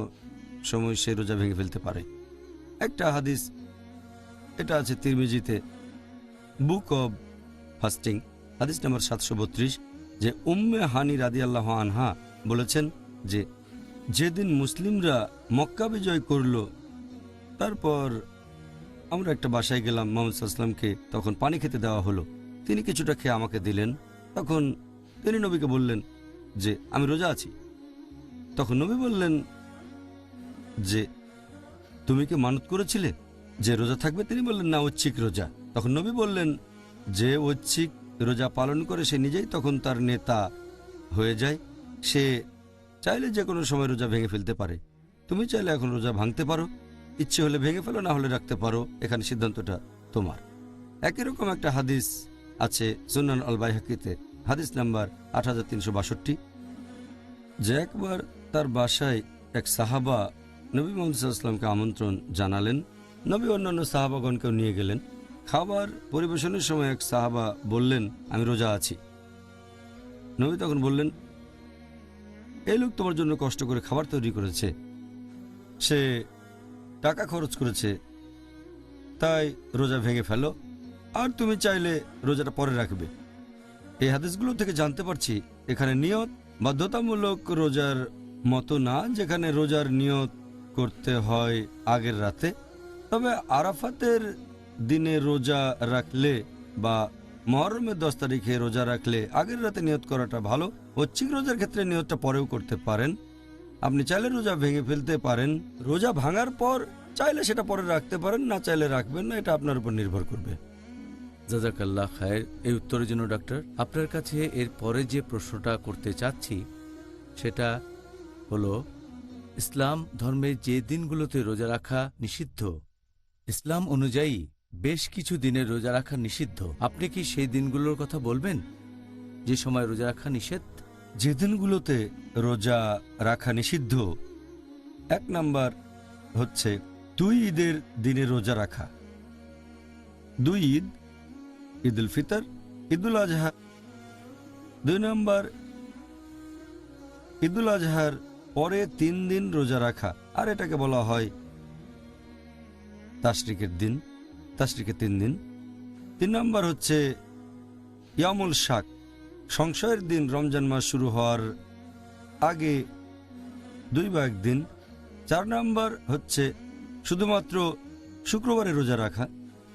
S2: সময় সে রোজা ভেঙে ফেলতে পারে। একটা হাদিস এটা আছে তিরমিজিতে, বুক অব ফাস্টিং, হাদিস নাম্বার 732, যে উম্মে হানি রাদিয়াল্লাহু আনহা বলেছেন যে যেদিন মুসলিমরা মক্কা বিজয় করল, তারপর আমরা একটা বাসায় গেলাম, মুহাম্মদ সাল্লাল্লাহু আলাইহি ওয়াসাল্লামকে তখন পানি খেতে দেওয়া হলো। তিনি কিছুটা খেয়ে আমাকে দিলেন। তখন তিনি নবীকে বললেন যে আমি রোজা আছি। তখন নবী বললেন যে তুমি কি মানত করেছিলে যে রোজা থাকবে? তিনি বললেন না, ঐচ্ছিক রোজা। তখন নবী বললেন যে ঐচ্ছিক রোজা পালন করে সে নিজেই তখন তার নেতা, হয়ে যায় সে চাইলে যে কোনো সময় রোজা ভেঙে ফেলতে পারে। তুমি চাইলে এখন রোজা ভাঙতে পারো, ইচ্ছে হলে ভেঙে ফেলো, না হলে রাখতে পারো, এখানে সিদ্ধান্তটা তোমার। একই রকম একটা হাদিস আছে সুনান আল বাইহাকিতে, হাদিস নাম্বার 8362, যে একবার তার বাসায় এক সাহাবা নবী মুহাম্মদ সাল্লাল্লাহু আলাইহি ওয়াসাল্লামকে আমন্ত্রণ জানালেন। নবী অন্যান্য সাহাবাগণকেও নিয়ে গেলেন। খাবার পরিবেশনের সময় এক সাহাবা বললেন, আমি রোজা আছি। নবী তখন বললেন, এই লোক তোমার জন্য কষ্ট করে খাবার তৈরি করেছে, সে টাকা খরচ করেছে, তাই রোজা ভেঙে ফেলো, আর তুমি চাইলে রোজাটা পরে রাখবে। এই হাদিসগুলো থেকে জানতে পারছি এখানে নিয়ত বাধ্যতামূলক রোজার মতো না, যেখানে রোজার নিয়ত করতে হয় আগের রাতে। তবে আরাফাতের দিনে রোজা রাখলে বা মুহররমের 10 তারিখে রোজা রাখলে আগের রাতে নিয়ত করাটা ভালো। ঐচ্ছিক রোজার ক্ষেত্রে নিয়তটা পরেও করতে পারেন। আপনি চাইলে রোজা ভেঙে ফেলতে পারেন, রোজা ভাঙার পর চাইলে সেটা পরে রাখতে পারেন, না চাইলে রাখবেন না, এটা আপনার উপর নির্ভর করবে।
S3: জাযাকাল্লাহ খায়ের এই উত্তরের জন্য ডক্টর। আপনার কাছে এর পরে যে প্রশ্নটা করতে চাচ্ছি সেটা হলো, ইসলাম ধর্মে যে দিনগুলোতে রোজা রাখা নিষিদ্ধ, ইসলাম অনুযায়ী বেশ কিছু দিনের রোজা রাখা নিষিদ্ধ। আপনি কি সেই দিনগুলোর কথা বলবেন যে সময় রোজা রাখা নিষেধ?
S2: যে দিনগুলোতে রোজা রাখা নিষিদ্ধ, এক নাম্বার হচ্ছে 2 ঈদের দিনে রোজা রাখা। 2 ঈদ, ঈদ উল ফিতর, ঈদ উল আজহা। 2 নম্বর, ঈদ উল আজহার পরে 3 দিন রোজা রাখা, আর এটাকে বলা হয় তাশরিকের দিন, তাশরিকের 3 দিন। 3 নম্বর হচ্ছে ইয়ামুল শাক, সংশয়ের দিন, রমজান মাস শুরু হওয়ার আগে 2 বা 1 দিন। 4 নম্বর হচ্ছে শুধুমাত্র শুক্রবারে রোজা রাখা।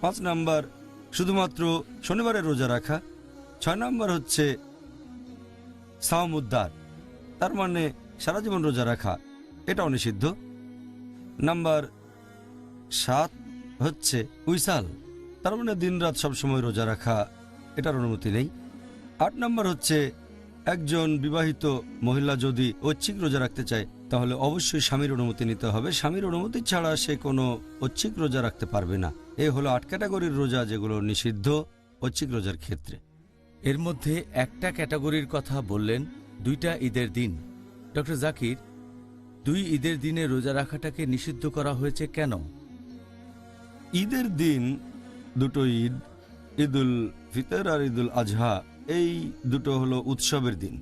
S2: 5 নম্বর শুধুমাত্র শনিবারে রোজা রাখা। 6 নম্বর হচ্ছে সাওমুদ্দার, তার মানে সারা জীবন রোজা রাখা, এটাও নিষিদ্ধ। নাম্বার 7 হচ্ছে উইসাল, তার মানে দিন রাত সবসময় রোজা রাখা, এটার অনুমতি নেই। 8 নম্বর হচ্ছে একজন বিবাহিত মহিলা যদি ঐচ্ছিক রোজা রাখতে চায় তাহলে অবশ্যই স্বামীর অনুমতি নিতে হবে। স্বামীর অনুমতি ছাড়া সে কোনো ঐচ্ছিক রোজা রাখতে পারবে না। এই হলো 8 ক্যাটাগরির রোজা যেগুলো নিষিদ্ধ ঐচ্ছিক রোজার ক্ষেত্রে।
S3: এর মধ্যে একটা ক্যাটাগরির কথা বললেন, 2টা ঈদের দিন। ডক্টর জাকির, 2 ঈদের দিনে রোজা রাখাটাকে নিষিদ্ধ করা হয়েছে কেন?
S2: ঈদের দিন, 2টো ঈদ, ঈদ উল ফিতর আর ঈদ উল আজহা, এই দুটো হলো উৎসবের দিন।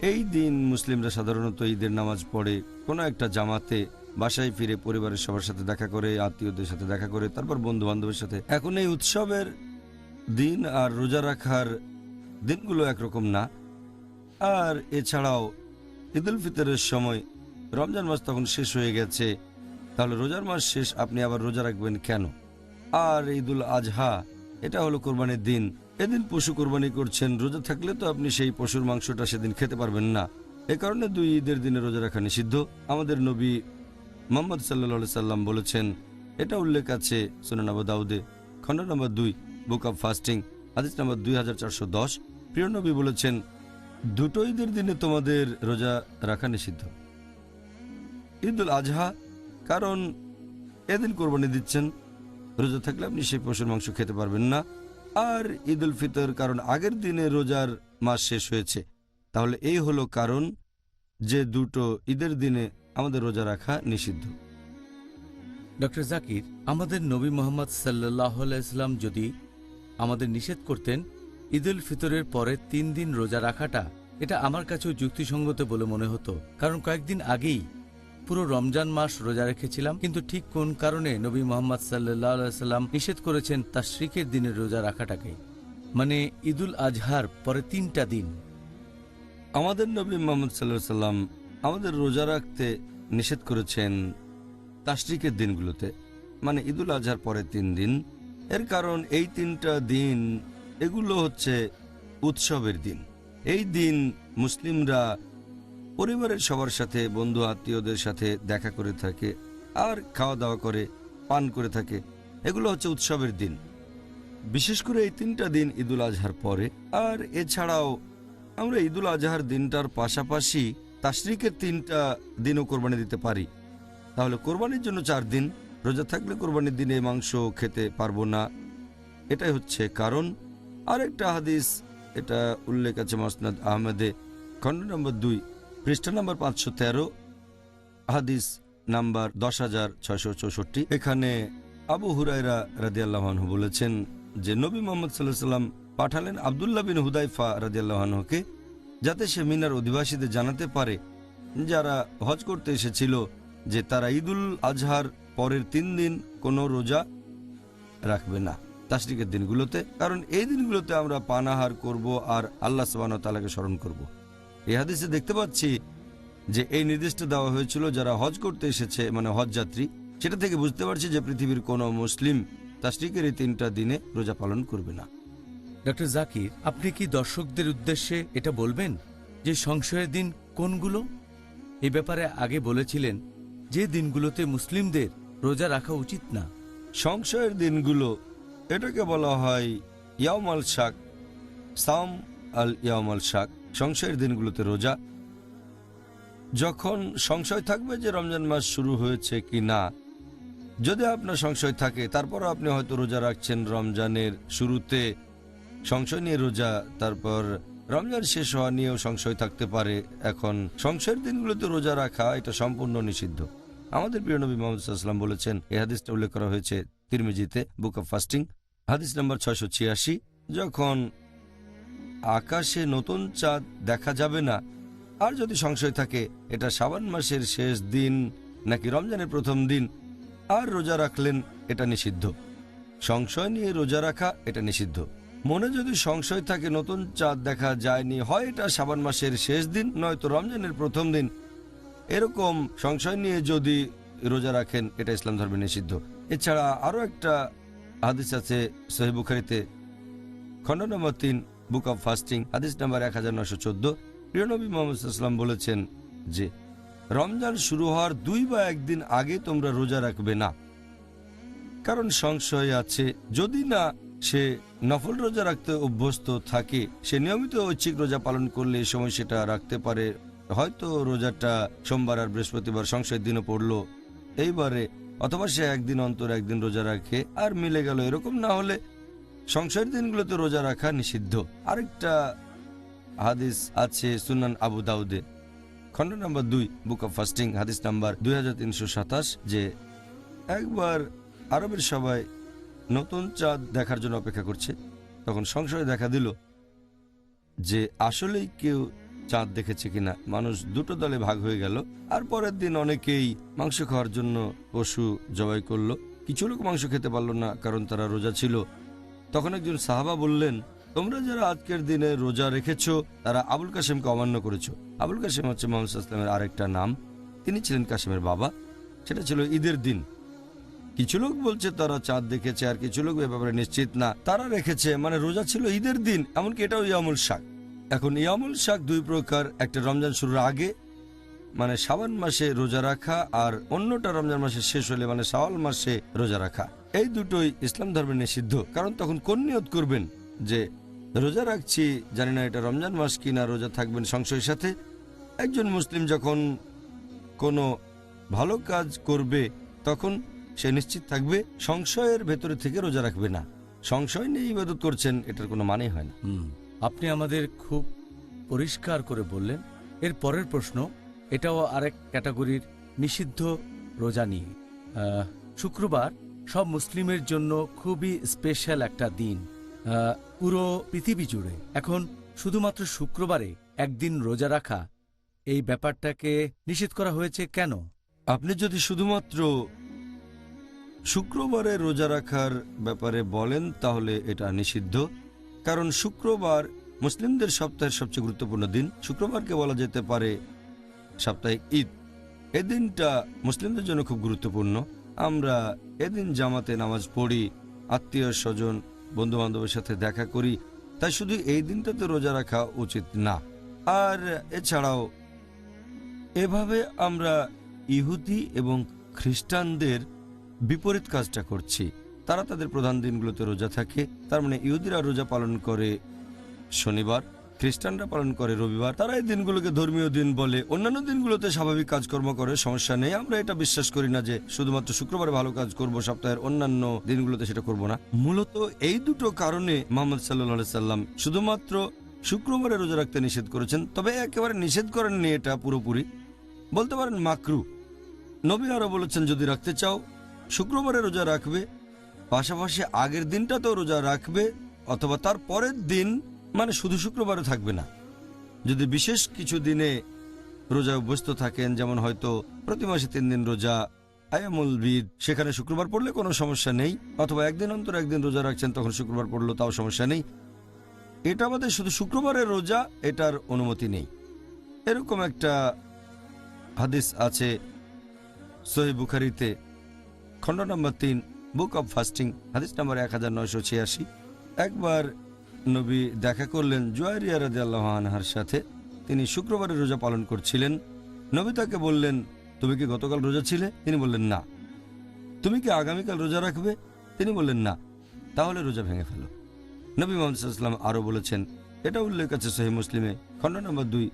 S2: এই দিন মুসলিমরা সাধারণত ঈদের নামাজ পড়ে কোনো একটা জামাতে বাসায় ফিরে পরিবারের সবার সাথে দেখা করে, আত্মীয়দের সাথে দেখা করে, তারপর বন্ধু বান্ধবের সাথে। এখন এই উৎসবের দিন আর রোজা রাখার দিনগুলো একরকম না। আর এছাড়াও ঈদ উল ফিতরের সময় রমজান মাস তখন শেষ হয়ে গেছে, তাহলে রোজার মাস শেষ, আপনি আবার রোজা রাখবেন কেন? আর ঈদ উল আজহা, এটা হলো কোরবানির দিন। এদিন পশু কোরবানি করছেন, রোজা থাকলে তো আপনি সেই পশুর মাংসটা সেদিন খেতে পারবেন না। এ কারণে 2 ঈদের দিনে রোজা রাখা নিষিদ্ধ। আমাদের নবী মুহাম্মদ সাল্লাল্লাহু আলাইহি সাল্লাম বলেছেন, এটা উল্লেখ আছে সুনান আবু দাউদে, খণ্ড নম্বর 2, বুক অব ফাস্টিং, হাদিস নম্বর 2410। প্রিয় নবী বলেছেন, 2টো ঈদের দিনে তোমাদের রোজা রাখা নিষিদ্ধ। ঈদ উল আজহা, কারণ এদিন কোরবানি দিচ্ছেন, রোজা থাকলে আপনি সেই পশুর মাংস খেতে পারবেন না। আর ঈদ উল ফিতর, কারণ আগের দিনে রোজার মাস শেষ হয়েছে। তাহলে এই হলো কারণ যে 2টো ঈদের দিনে আমাদের রোজা রাখা নিষিদ্ধ।
S3: ডক্টর জাকির, আমাদের নবী মোহাম্মদ সাল্লাল্লাহু আলাইহি সাল্লাম যদি আমাদের নিষেধ করতেন ঈদ উল ফিতরের পরে 3 দিন রোজা রাখাটা, এটা আমার কাছেও যুক্তিসঙ্গত বলে মনে হতো। কারণ কয়েকদিন আগেই পুরো রমজান মাস রোজা রেখেছিলাম, কিন্তু ঠিক কোন কারণে নবী মোহাম্মদ সাল্লাল্লাহু আলাইহি সাল্লাম নিষেধ করেছেন তাশরিকের দিনে রোজা রাখাটাকে, মানে ঈদ উল আজহার পরে 3টা দিন।
S2: আমাদের নবী মুহাম্মদ সাল্লাল্লাহু আলাইহি সাল্লাম আমাদের রোজা রাখতে নিষেধ করেছেন তাশরিকের দিনগুলোতে, মানে ঈদ উল আজহার পরে 3 দিন। এর কারণ এই 3টা দিন, এগুলো হচ্ছে উৎসবের দিন। এই দিন মুসলিমরা পরিবারের সবার সাথে, বন্ধু আত্মীয়দের সাথে দেখা করে থাকে আর খাওয়া দাওয়া করে, পান করে থাকে। এগুলো হচ্ছে উৎসবের দিন, বিশেষ করে এই 3টা দিন ঈদ উল আজহার পরে। আর এছাড়াও আমরা ঈদুল আজহার দিনটার পাশাপাশি তাশরিকের 3টা দিনও কোরবানি দিতে পারি। তাহলে কোরবানির জন্য 4 দিন, রোজা থাকলে কোরবানির দিনে মাংস খেতে পারবো না, এটাই হচ্ছে কারণ। আরেকটা হাদিস, এটা উল্লেখ আছে মুসনাদ আহমেদে, খণ্ড নম্বর 2, পৃষ্ঠা নম্বর 513, হাদিস নাম্বার 10,664। এখানে আবু হুরায়রা রাদিয়াল্লাহু আনহু বলেছেন যে নবী মুহাম্মদ সাল্লাল্লাহু আলাইহি ওয়াসাল্লাম পাঠালেন আব্দুল্লাহ বিন হুদাইফা রাদিয়াল্লাহু আনহুকে, যাতে সে মিনার অধিবাসীদের জানাতে পারে যারা হজ করতে এসেছিল যে তারা ঈদুল আজহার পরের 3 দিন কোনো রোজা রাখবে না তাশরিকের দিনগুলোতে, কারণ এই দিনগুলোতে আমরা পানাহার করব আর আল্লাহ সুবহানাহু ওয়া তাআলাকে স্মরণ করব। এই হাদিসে দেখতে পাচ্ছি যে এই নির্দেশটা দেওয়া হয়েছিল যারা হজ করতে এসেছে, মানে হজ যাত্রী। সেটা থেকে বুঝতে পারছি যে পৃথিবীর কোনো মুসলিম তাশরিকের এই 3টা দিনে রোজা পালন করবে না।
S3: ডক্টর জাকির, আপনি কি দর্শকদের উদ্দেশ্যে এটা বলবেন যে সংশয়ের দিন কোনগুলো? এই ব্যাপারে আগে বলেছিলেন যে দিনগুলোতে মুসলিমদের রোজা রাখা উচিত না।
S2: সংশয়ের দিনগুলো, এটাকে বলা হয় ইয়াউম আল শাক, সাম আল ইয়াউম আল শাক। সংশয়ের দিনগুলোতে রোজা, যখন সংশয় থাকবে যে রমজান মাস শুরু হয়েছে কি না, যদি আপনার সংশয় থাকে তারপর আপনি হয়তো রোজা রাখছেন রমজানের শুরুতে, সংশয় নিয়ে রোজা, তারপর রমজান শেষ হওয়া নিয়েও সংশয় থাকতে পারে। এখন সংশয়ের দিনগুলোতে রোজা রাখা এটা সম্পূর্ণ নিষিদ্ধ। আমাদের প্রিয় নবী মুহাম্মদ সাল্লাল্লাহু আলাইহি ওয়াসাল্লাম বলেছেন, এই হাদিসটা উল্লেখ করা হয়েছে তিরমিজিতে, বুক অব ফাস্টিং, হাদিস নম্বর 686, যখন আকাশে নতুন চাঁদ দেখা যাবে না, আর যদি সংশয় থাকে এটা শাবান মাসের শেষ দিন নাকি রমজানের প্রথম দিন, আর রোজা রাখলেন, এটা নিষিদ্ধ। সংশয় নিয়ে রোজা রাখা এটা নিষিদ্ধ। মনে যদি সংশয় থাকে নতুন চাঁদ দেখা যায়নি, হয় এটা শাবান মাসের শেষ দিন নয়তো রমজানের প্রথম দিন, এরকম সংশয় নিয়ে যদি রোজা রাখেন, এটা ইসলাম ধর্মে নিষিদ্ধ। এছাড়া আরও একটা হাদিস আছে সহিহ বুখারীতে, খণ্ড নম্বর 3, বুক অব ফাস্টিং, হাদিস নাম্বার 1914। প্রিয় নবী মুহাম্মদ সাল্লাল্লাহু আলাইহি ওয়াসাল্লাম বলেছেন যে রমজান শুরু হওয়ার 2 বা 1 দিন আগে তোমরা রোজা রাখবে না, কারণ সংশয় আছে। যদি না সে নফল রোজা রাখতে অভ্যস্ত থাকে, সে নিয়মিত ঐচ্ছিক রোজা পালন করলে এই সময় সেটা রাখতে পারে। হয়তো রোজাটা সোমবার আর বৃহস্পতিবার সংশয়ের দিনও পড়লো এইবারে, অথবা সে একদিন অন্তর একদিন রোজা রাখে আর মিলে গেল, এরকম না হলে সংশয়ের দিনগুলোতে রোজা রাখা নিষিদ্ধ। আরেকটা হাদিস আছে সুনান আবু দাউদে, খণ্ড নম্বর 2, বুক অব ফাস্টিং, হাদিস নাম্বার 2327, যে একবার আরবের সবাই নতুন চাঁদ দেখার জন্য অপেক্ষা করছে, তখন সংশয় দেখা দিল যে আসলেই কেউ চাঁদ দেখেছে কিনা। মানুষ 2টো দলে ভাগ হয়ে গেল, আর পরের দিন অনেকেই মাংস খাওয়ার জন্য পশু জবাই করলো। কিছু লোক মাংস খেতে পারলো না কারণ তারা রোজা ছিল। তখন একজন সাহাবা বললেন, তোমরা যারা আজকের দিনে রোজা রেখেছো তারা আবুল কাসেমকে অমান্য করেছো। আবুল কাসেম হচ্ছে মুহাম্মদ সাল্লাল্লাহু আলাইহি ওয়াসাল্লামের আরেকটা নাম, তিনি ছিলেন কাসেমের বাবা। সেটা ছিল ঈদের দিন। কিছু লোক বলছে তারা চাঁদ দেখেছে, আর কিছু লোক এ ব্যাপারে নিশ্চিত না, তারা রেখেছে, মানে রোজা ছিল ঈদের দিন, এমনকি এটাও ইয়ামুল শাক। এখন ইয়ামুল শাক 2 প্রকার, একটা রমজান শুরুর আগে মানে শাবান মাসে রোজা রাখা, আর অন্যটা রমজান মাসে শেষ হলে মানে শাওয়াল মাসে রোজা রাখা। এই দুটোই ইসলাম ধর্মে নিষিদ্ধ, কারণ তখন কোন নিয়ত করবেন যে রোজা রাখছি, জানি না এটা রমজান মাস কিনা, রোজা থাকবেন সংশয়ের সাথে। একজন মুসলিম যখন কোনো ভালো কাজ করবে তখন সে নিশ্চিত থাকবে সংশয়ের ভেতরে থেকে রোজা রাখবে না। সংশয় নিয়ে ইবাদত করছেন, এটার কোনো মানেই হয় না।
S3: আপনি আমাদের খুব পরিষ্কার করে বললেন। এর পরের প্রশ্ন, এটাও আরেক ক্যাটাগরির নিষিদ্ধ রোজা নিয়ে। শুক্রবার সব মুসলিমের জন্য খুবই স্পেশাল একটা দিন পুরো পৃথিবী জুড়ে। এখন শুধুমাত্র শুক্রবারে একদিন রোজা রাখা, এই ব্যাপারটাকে নিষিদ্ধ করা হয়েছে কেন?
S2: আপনি যদি শুধুমাত্র শুক্রবারে রোজা রাখার ব্যাপারে বলেন তাহলে এটা নিষিদ্ধ, কারণ শুক্রবার মুসলিমদের সপ্তাহের সবচেয়ে গুরুত্বপূর্ণ দিন। শুক্রবারকে বলা যেতে পারে সাপ্তাহিক ঈদ। এই দিনটা মুসলিমদের জন্য খুব গুরুত্বপূর্ণ। আমরা এদিন জামাতে নামাজ পড়ি, আত্মীয় স্বজন বন্ধু বান্ধবের সাথে দেখা করি, তাই শুধু এই দিনটাতে রোজা রাখা উচিত না। আর এছাড়াও এভাবে আমরা ইহুদি এবং খ্রিস্টানদের বিপরীত কাজটা করছি। তারা তাদের প্রধান দিনগুলোতে রোজা থাকে, তার মানে ইহুদিরা রোজা পালন করে শনিবার, খ্রিস্টানরা পালন করে রবিবার, তারা এই দিনগুলোকে ধর্মীয় দিন বলে। অন্যান্য দিনগুলোতে স্বাভাবিক কাজকর্ম করে, সমস্যা নেই। আমরা এটা বিশ্বাস করি না যে শুধুমাত্র শুক্রবারে ভালো কাজ করব, সপ্তাহের অন্যান্য দিনগুলোতে সেটা করব না। মূলত এই দুটো কারণে মুহাম্মদ সাল্লাল্লাহু আলাইহি সাল্লাম শুধুমাত্র শুক্রবারে রোজা রাখতে নিষেধ করেছেন, তবে একেবারে নিষেধ করেননি, এটা পুরোপুরি বলতে পারেন মাকরু। নবী আরো বলেছেন যদি রাখতে চাও শুক্রবারে রোজা রাখবে, পাশাপাশি আগের দিনটাতেও রোজা রাখবে, অথবা তার পরের দিন, মানে শুধু শুক্রবারে থাকবে না। যদি বিশেষ কিছু দিনে রোজায় অভ্যস্ত থাকেন, যেমন হয়তো প্রতি মাসে 3 দিন রোজা, আয়ামুল বিদ, সেখানে শুক্রবার পড়লে কোনো সমস্যা নেই, অথবা একদিন অন্তর একদিন রোজা রাখছেন, তখন শুক্রবার পড়লো তাও সমস্যা নেই। এটা আমাদের শুধু শুক্রবারের রোজা, এটার অনুমতি নেই। এরকম একটা হাদিস আছে সহিহ বুখারীতে, খণ্ড নম্বর 3, বুক অব ফাস্টিং, হাদিস নম্বর 1986। একবার নবী দেখা করলেন জুয়ারিয়া রাদিয়াল্লাহু আনহার সাথে। তিনি শুক্রবারের রোজা পালন করছিলেন। নবী তাকে বললেন, তুমি কি গতকাল রোজা ছিলে? তিনি বললেন না। তুমি কি আগামীকাল রোজা রাখবে? তিনি বললেন না। তাহলে রোজা ভেঙে ফেলো। নবী মুহাম্মদ সাল্লাল্লাহু আলাইহি ওয়াসাল্লাম আরো বলেছেন, এটা উল্লেখ আছে সহিহ মুসলিমে, খণ্ড নম্বর 2,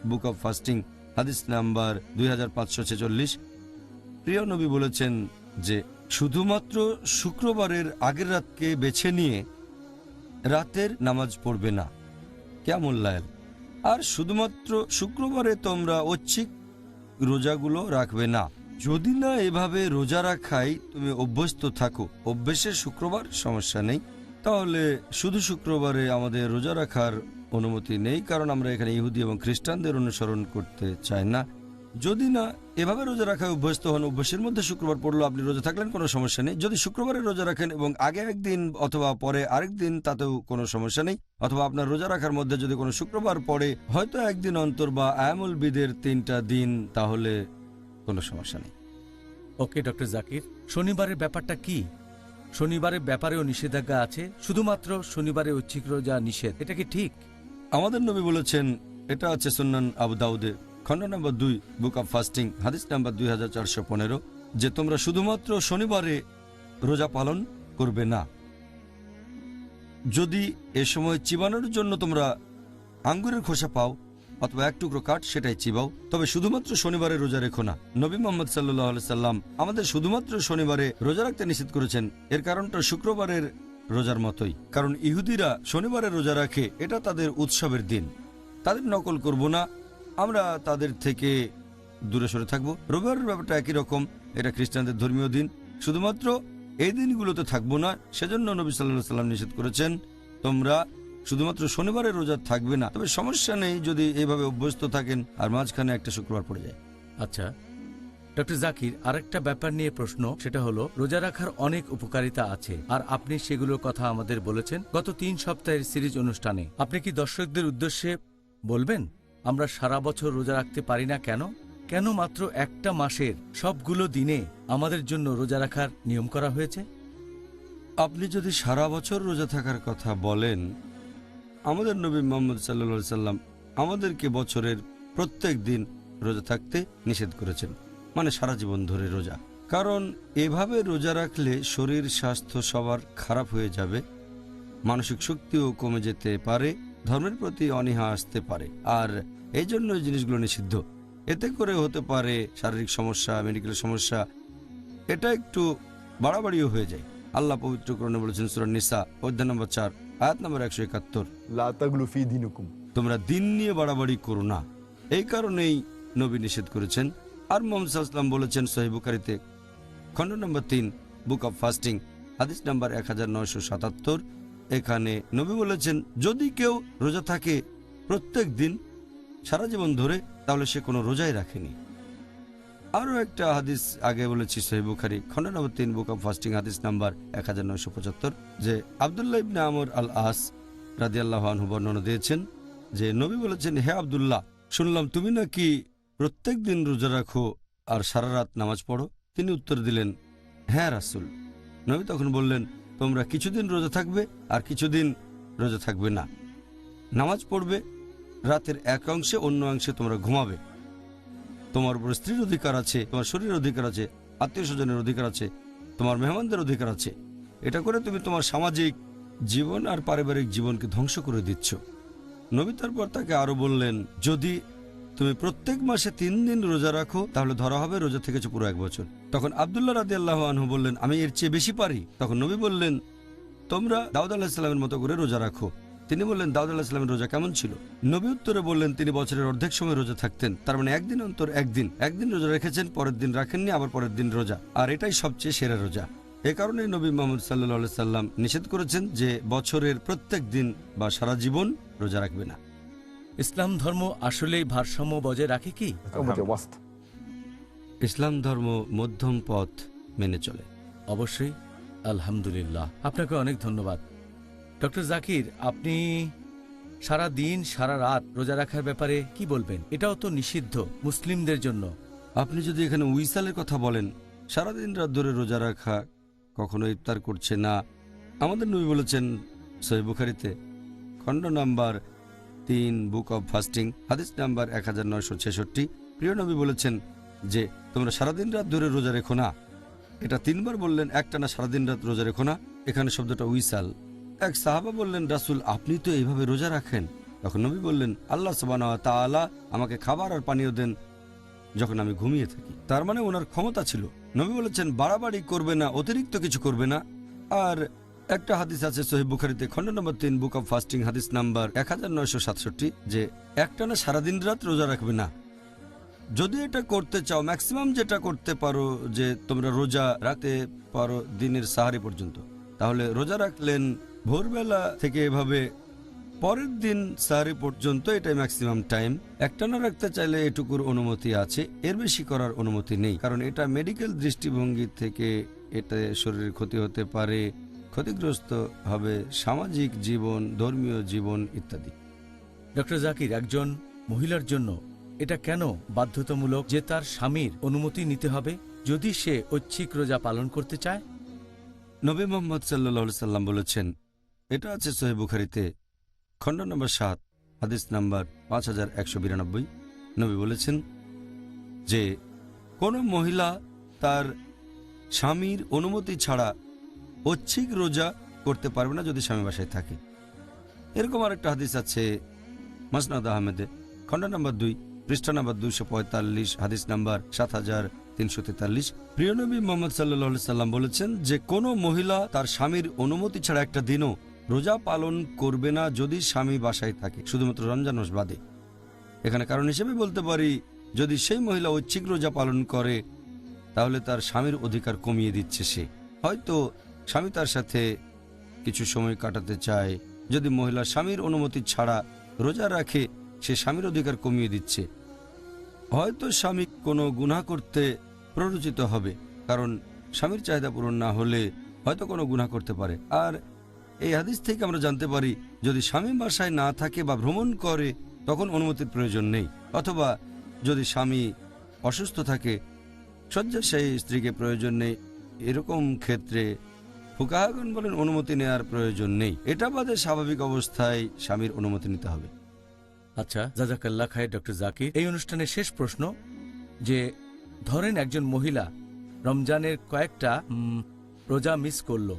S2: বুক অব ফাস্টিং, হাদিস নাম্বার 2546। প্রিয় নবী বলেছেন যে শুধুমাত্র শুক্রবারের আগের রাতকে বেছে নিয়ে রাতের নামাজ পড়বে না, কিয়ামুল লাইল। আর শুধুমাত্র শুক্রবারে তোমরা ঐচ্ছিক রোজাগুলো রাখবে না। যদি না এভাবে রোজা রাখাই তুমি অভ্যস্ত থাকো, অভ্যেসের শুক্রবার, সমস্যা নেই। তাহলে শুধু শুক্রবারে আমাদের রোজা রাখার অনুমতি নেই, কারণ আমরা এখানে ইহুদি এবং খ্রিস্টানদের অনুসরণ করতে চাই না। যদি না এভাবে রোজা রাখায় অভ্যস্ত হন, অভ্যাসের মধ্যে শুক্রবার পড়লো, আপনি রোজা থাকলেন, কোনো সমস্যা নেই। যদি শুক্রবারে রোজা রাখেন এবং আগে একদিন অথবা পরে আরেক দিন, তাতেও কোনো সমস্যা নেই। অথবা আপনার রোজা রাখার মধ্যে যদি কোনো শুক্রবার পড়ে, হয়তো একদিন অন্তর বা আয়ামুল বিদের 3টা দিন, তাহলে কোনো সমস্যা নেই।
S3: ওকে ডক্টর জাকির, শনিবারের ব্যাপারটা কি? শনিবারের ব্যাপারেও নিষেধাজ্ঞা আছে, শুধুমাত্র শনিবারে ঐচ্ছিক রোজা নিষেধ, এটা কি ঠিক?
S2: আমাদের নবী বলেছেন, এটা আছে সুন্নান আবু দাউদে, খণ্ড নম্বর 2, বুক অব ফাস্টিং, হাদিস নাম্বার 2415, যে তোমরা শুধুমাত্র শনিবারে রোজা পালন করবে না। যদি এ সময় চিবানোর জন্য তোমরা আঙ্গুরের খোসা পাও অথবা এক টুকরো কাঠ, সেটাই চিবাও, তবে শুধুমাত্র শনিবারে রোজা রেখো না। নবী মুহাম্মদ সাল্লাল্লাহু আলাইহি সাল্লাম আমাদের শুধুমাত্র শনিবারে রোজা রাখতে নিষেধ করেছেন। এর কারণটা শুক্রবারের রোজার মতোই, কারণ ইহুদিরা শনিবারে রোজা রাখে, এটা তাদের উৎসবের দিন। তাদের নকল করব না, আমরা তাদের থেকে দূরে সরে থাকবো। রবিবারের ব্যাপারটা একই রকম, এটা খ্রিস্টানদের ধর্মীয় দিন, শুধুমাত্র এই দিনগুলোতে থাকবো না। সেজন্য নবী সাল্লাল্লাহু আলাইহি সাল্লাম নিষেধ করেছেন, তোমরা শুধুমাত্র শনিবারে রোজা থাকবে না। তবে সমস্যা নেই যদি এইভাবে অভ্যস্ত থাকেন আর মাঝখানে একটা শুক্রবার পড়ে যায়।
S3: আচ্ছা ডক্টর জাকির, আরেকটা ব্যাপার নিয়ে প্রশ্ন, সেটা হলো রোজা রাখার অনেক উপকারিতা আছে, আর আপনি সেগুলোর কথা আমাদের বলেছেন গত 3 সপ্তাহের সিরিজ অনুষ্ঠানে। আপনি কি দর্শকদের উদ্দেশ্যে বলবেন আমরা সারা বছর রোজা রাখতে পারি না কেন? কেন মাত্র একটা মাসের সবগুলো দিনে আমাদের জন্য রোজা রাখার নিয়ম করা হয়েছে?
S2: আপনি যদি সারা বছর রোজা থাকার কথা বলেন, আমাদের নবী মুহাম্মদ সাল্লাল্লাহু আলাইহি সাল্লাম আমাদেরকে বছরের প্রত্যেক দিন রোজা থাকতে নিষেধ করেছেন, মানে সারা জীবন ধরে রোজা। কারণ এভাবে রোজা রাখলে শরীর স্বাস্থ্য সবার খারাপ হয়ে যাবে, মানসিক শক্তিও কমে যেতে পারে, ধর্মের প্রতি অনীহা আসতে পারে, আর এই জন্য এই জিনিসগুলো নিষিদ্ধ। এতে করে হতে পারে শারীরিক সমস্যা, মেডিকেল সমস্যা, এটা একটু বাড়াবাড়িও হয়ে যায়। আল্লাহ পবিত্র কোরআনে বলেছেন সূরা নিসা অধ্যায় নম্বর 4 আয়াত নম্বর 171,
S4: লা তাগলু ফি দীনিকুম,
S2: তোমরা দিন নিয়ে বাড়াবাড়ি করো না। এই কারণেই নবী নিষেধ করেছেন। আর মুহাম্মদ সাল্লাল্লাহু আলাইহি ওয়াসাল্লাম বলেছেন সহিহ বুখারীতে, খণ্ড নম্বর 3, বুক অব ফাস্টিং, হাদিস নাম্বার 1977, এখানে নবী বলেছেন যদি কেউ রোজা থাকে প্রত্যেক দিন সারা জীবন ধরে, তাহলে সে কোনো রোজাই রাখেনি। আরও একটা হাদিস আগে বলেছি সহিহ বুখারী, খণ্ড নম্বর 3, বুক অব ফাস্টিং, হাদিস নাম্বার 1975, যে আব্দুল্লাহ ইবনে আমর আল আস রাদিয়াল্লাহু আনহু বর্ণনা দিয়েছেন যে নবী বলেছেন, হে আব্দুল্লাহ, শুনলাম তুমি নাকি প্রত্যেক দিন রোজা রাখো আর সারা রাত নামাজ পড়ো। তিনি উত্তর দিলেন, হ্যাঁ রাসূল। নবী তখন বললেন, তোমরা কিছুদিন রোজা থাকবে আর কিছুদিন রোজা থাকবে না। নামাজ পড়বে, রাতের এক অংশে, অন্য অংশে তোমরা ঘুমাবে। তোমার উপর স্ত্রীর অধিকার আছে, তোমার শরীরের অধিকার আছে, আত্মীয় স্বজনের অধিকার আছে, তোমার মেহমানদের অধিকার আছে। এটা করে তুমি তোমার সামাজিক জীবন আর পারিবারিক জীবনকে ধ্বংস করে দিচ্ছ। নবী তারপর তাকে আরো বললেন, যদি তুমি প্রত্যেক মাসে 3 দিন রোজা রাখো তাহলে ধরা হবে রোজা থেকেছো পুরো 1 বছর। তখন আব্দুল্লাহ রাদিয়াল্লাহু আনহু বললেন, আমি এর চেয়ে বেশি পারি। তখন নবী বললেন, তোমরা দাউদ আলাইহিস সালামের মতো করে রোজা রাখো। তিনি বললেন, দাউদ আলাইহিস সালামের রোজা কেমন ছিল? নবী উত্তরে বললেন, তিনি বছরের অর্ধেক সময় রোজা থাকতেন। তার মানে একদিন অন্তর একদিন রোজা রেখেছেন, পরের দিন রাখেননি, আবার পরের দিন রোজা। আর এটাই সবচেয়ে সেরা রোজা। এ কারণে নবী মুহাম্মদ সাল্লাল্লাহু আলাইহি সাল্লাম নিষেধ করেছেন যে বছরের প্রত্যেক দিন বা সারা জীবন রোজা রাখবে না।
S3: ইসলাম ধর্ম আসলেই ভারসাম্য বজায় রাখে কি?
S2: ইসলাম ধর্ম মধ্যম পথ মেনে চলে।
S3: অবশ্যই। আলহামদুলিল্লাহ, আপনাকে অনেক ধন্যবাদ। ডক্টর জাকির, আপনি সারা দিন সারা রাত রোজা রাখার ব্যাপারে কি বলবেন? এটাও তো নিষিদ্ধ মুসলিমদের জন্য।
S2: আপনি যদি এখানে উইসালের কথা বলেন, সারাদিন রাত ধরে রোজা রাখা, কখনো ইফতার করছে না। আমাদের নবী বলেছেন সহিহ বুখারীতে খণ্ড নাম্বার 3 বুক অব ফাস্টিং হাদিস নাম্বার 1966, প্রিয় নবী বলেছেন যে তোমরা সারাদিন রাত ধরে রোজা রেখো না। এটা 3 বার বললেন, একটানা সারাদিন রাত রোজা রেখো না। এখানে শব্দটা উইসাল। এক সাহাবা বললেন, রাসূল আপনি তো এইভাবে রোজা রাখেন। তখন নবী বললেন, আল্লাহ সুবহানাহু ওয়া তাআলা আমাকে খাবার আর পানীয় দেন যখন আমি ঘুমিয়ে থাকি। তার মানে ওনার ক্ষমতা ছিল। নবী বলেছেন বাড়াবাড়ি করবে না, অতিরিক্ত কিছু করবে না। আর একটা হাদিস আছে সহিহ বুখারীতে খণ্ড নম্বর 3 বুক অব ফাস্টিং হাদিস নাম্বার 1967 যে একটানা সারাদিন রাত রোজা রাখবে না। যদি এটা করতে চাও, ম্যাক্সিমাম যেটা করতে পারো যে তোমরা রোজা রাখতে পারো দিনের সাহারি পর্যন্ত, তাহলে রোজা রাখলেন ভোরবেলা থেকে এভাবে পরের দিন সাহারি পর্যন্ত, এটাই ম্যাক্সিমাম টাইম। একটানা রাখতে চাইলে এটুকুর অনুমতি আছে, এর বেশি করার অনুমতি নেই। কারণ এটা মেডিকেল দৃষ্টিভঙ্গি থেকে এতে শরীরের ক্ষতি হতে পারে, ক্ষতিগ্রস্ত হবে সামাজিক জীবন, ধর্মীয় জীবন ইত্যাদি।
S3: ডক্টর জাকির, একজন মহিলার জন্য এটা কেন বাধ্যতামূলক যে তার স্বামীর অনুমতি নিতে হবে যদি সে ঐচ্ছিক রোজা পালন করতে চায়?
S2: নবী মুহাম্মদ সাল্লাল্লাহু আলাইহি সাল্লাম বলেছেন, এটা আছে সহিহ বুখারীতে খণ্ড নম্বর 7 হাদিস নাম্বার 5192। নবী বলেছেন যে কোনো মহিলা তার স্বামীর অনুমতি ছাড়া ঐচ্ছিক রোজা করতে পারবে না যদি স্বামী বাসায় থাকে। এরকম আরেকটা হাদিস আছে মাসনাদ আহমেদে খণ্ড নম্বর 2 পৃষ্ঠা নম্বর 245 হাদিস নাম্বার 7343। প্রিয় নবী মুহাম্মদ সাল্লাল্লাহু আলাইহি সাল্লাম বলেছেন যে কোনো মহিলা তার স্বামীর অনুমতি ছাড়া একটা দিনও রোজা পালন করবে না যদি স্বামী বাসায় থাকে, শুধুমাত্র রমজান মাস বাদে। এখানে কারণ হিসেবে বলতে পারি, যদি সেই মহিলা ঐচ্ছিক রোজা পালন করে তাহলে তার স্বামীর অধিকার কমিয়ে দিচ্ছে সে। হয়তো স্বামী তার সাথে কিছু সময় কাটাতে চায়, যদি মহিলা স্বামীর অনুমতি ছাড়া রোজা রাখে সে স্বামীর অধিকার কমিয়ে দিচ্ছে। হয়তো স্বামী কোনো গুনাহ করতে প্ররোচিত হবে, কারণ স্বামীর চাহিদা পূরণ না হলে হয়তো কোনো গুনাহ করতে পারে। আর এই হাদিস থেকে আমরা জানতে পারি যদি স্বামী বাসায় না থাকে বা ভ্রমণ করে তখন অনুমতির প্রয়োজন নেই, অথবা যদি স্বামী অসুস্থ থাকে, শয্যাশায়ী স্ত্রীকে প্রয়োজন নেই, এরকম ক্ষেত্রে ফুকাহাগণ বলেন অনুমতি নেওয়ার প্রয়োজন নেই। এটা বাদে স্বাভাবিক অবস্থায় স্বামীর অনুমতি নিতে হবে।
S3: আচ্ছা, জাযাকাল্লাহ খায়ের ডক্টর জাকির। এই অনুষ্ঠানের শেষ প্রশ্ন যে ধরেন একজন মহিলা রমজানের কয়েকটা রোজা মিস করলো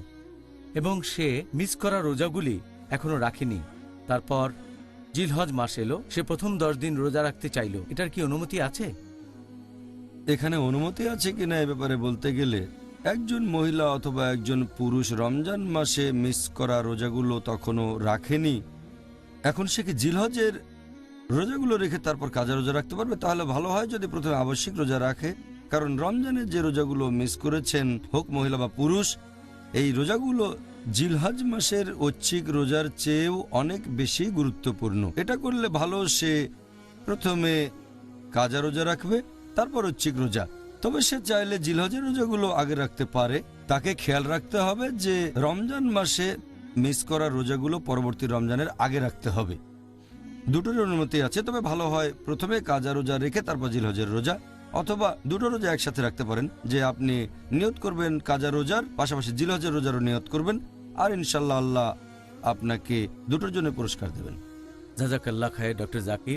S3: এবং সে মিস করা রোজাগুলি এখনো রাখেনি, তারপর জিলহজ মাস এলো, সে প্রথম 10 দিন রোজা রাখতে চাইলো, এটার কি অনুমতি আছে?
S2: এখানে অনুমতি আছে কিনা এ ব্যাপারে বলতে গেলে, একজন মহিলা অথবা একজন পুরুষ রমজান মাসে মিস করা রোজাগুলো তখনও রাখেনি, এখন সে কি জিলহজের রোজাগুলো রেখে তারপর কাজা রোজা রাখতে পারবে? তাহলে ভালো হয় যদি প্রথমে আবশ্যিক রোজা রাখে, কারণ রমজানের যে রোজাগুলো মিস করেছেন, হোক মহিলা বা পুরুষ, এই রোজাগুলো জিলহজ মাসের ঐচ্ছিক রোজার চেয়েও অনেক বেশি গুরুত্বপূর্ণ। এটা করলে ভালো, সে প্রথমে কাজা রোজা রাখবে, তারপর ঐচ্ছিক রোজা। তবে সে চাইলে জিলহজের রোজাগুলো আগে রাখতে পারে। তাকে খেয়াল রাখতে হবে যে রমজান মাসে মিস করা রোজাগুলো পরবর্তী রমজানের আগে রাখতে হবে। দুটোর অনুমতি আছে, তবে ভালো হয় প্রথমে কাজা রোজা রেখে তারপর জিলহজের রোজা, অথবা দুটো রোজা একসাথে রাখতে পারেন, যে আপনি নিয়ত করবেন কাজা রোজার পাশাপাশি জিলহজের রোজারও নিয়ত করবেন, আর ইনশাল্লাহ আল্লাহ আপনাকে দুটোর জন্য পুরস্কার দেবেন।
S3: জাযাকাল্লাহ খায়ের ডক্টর জাকির।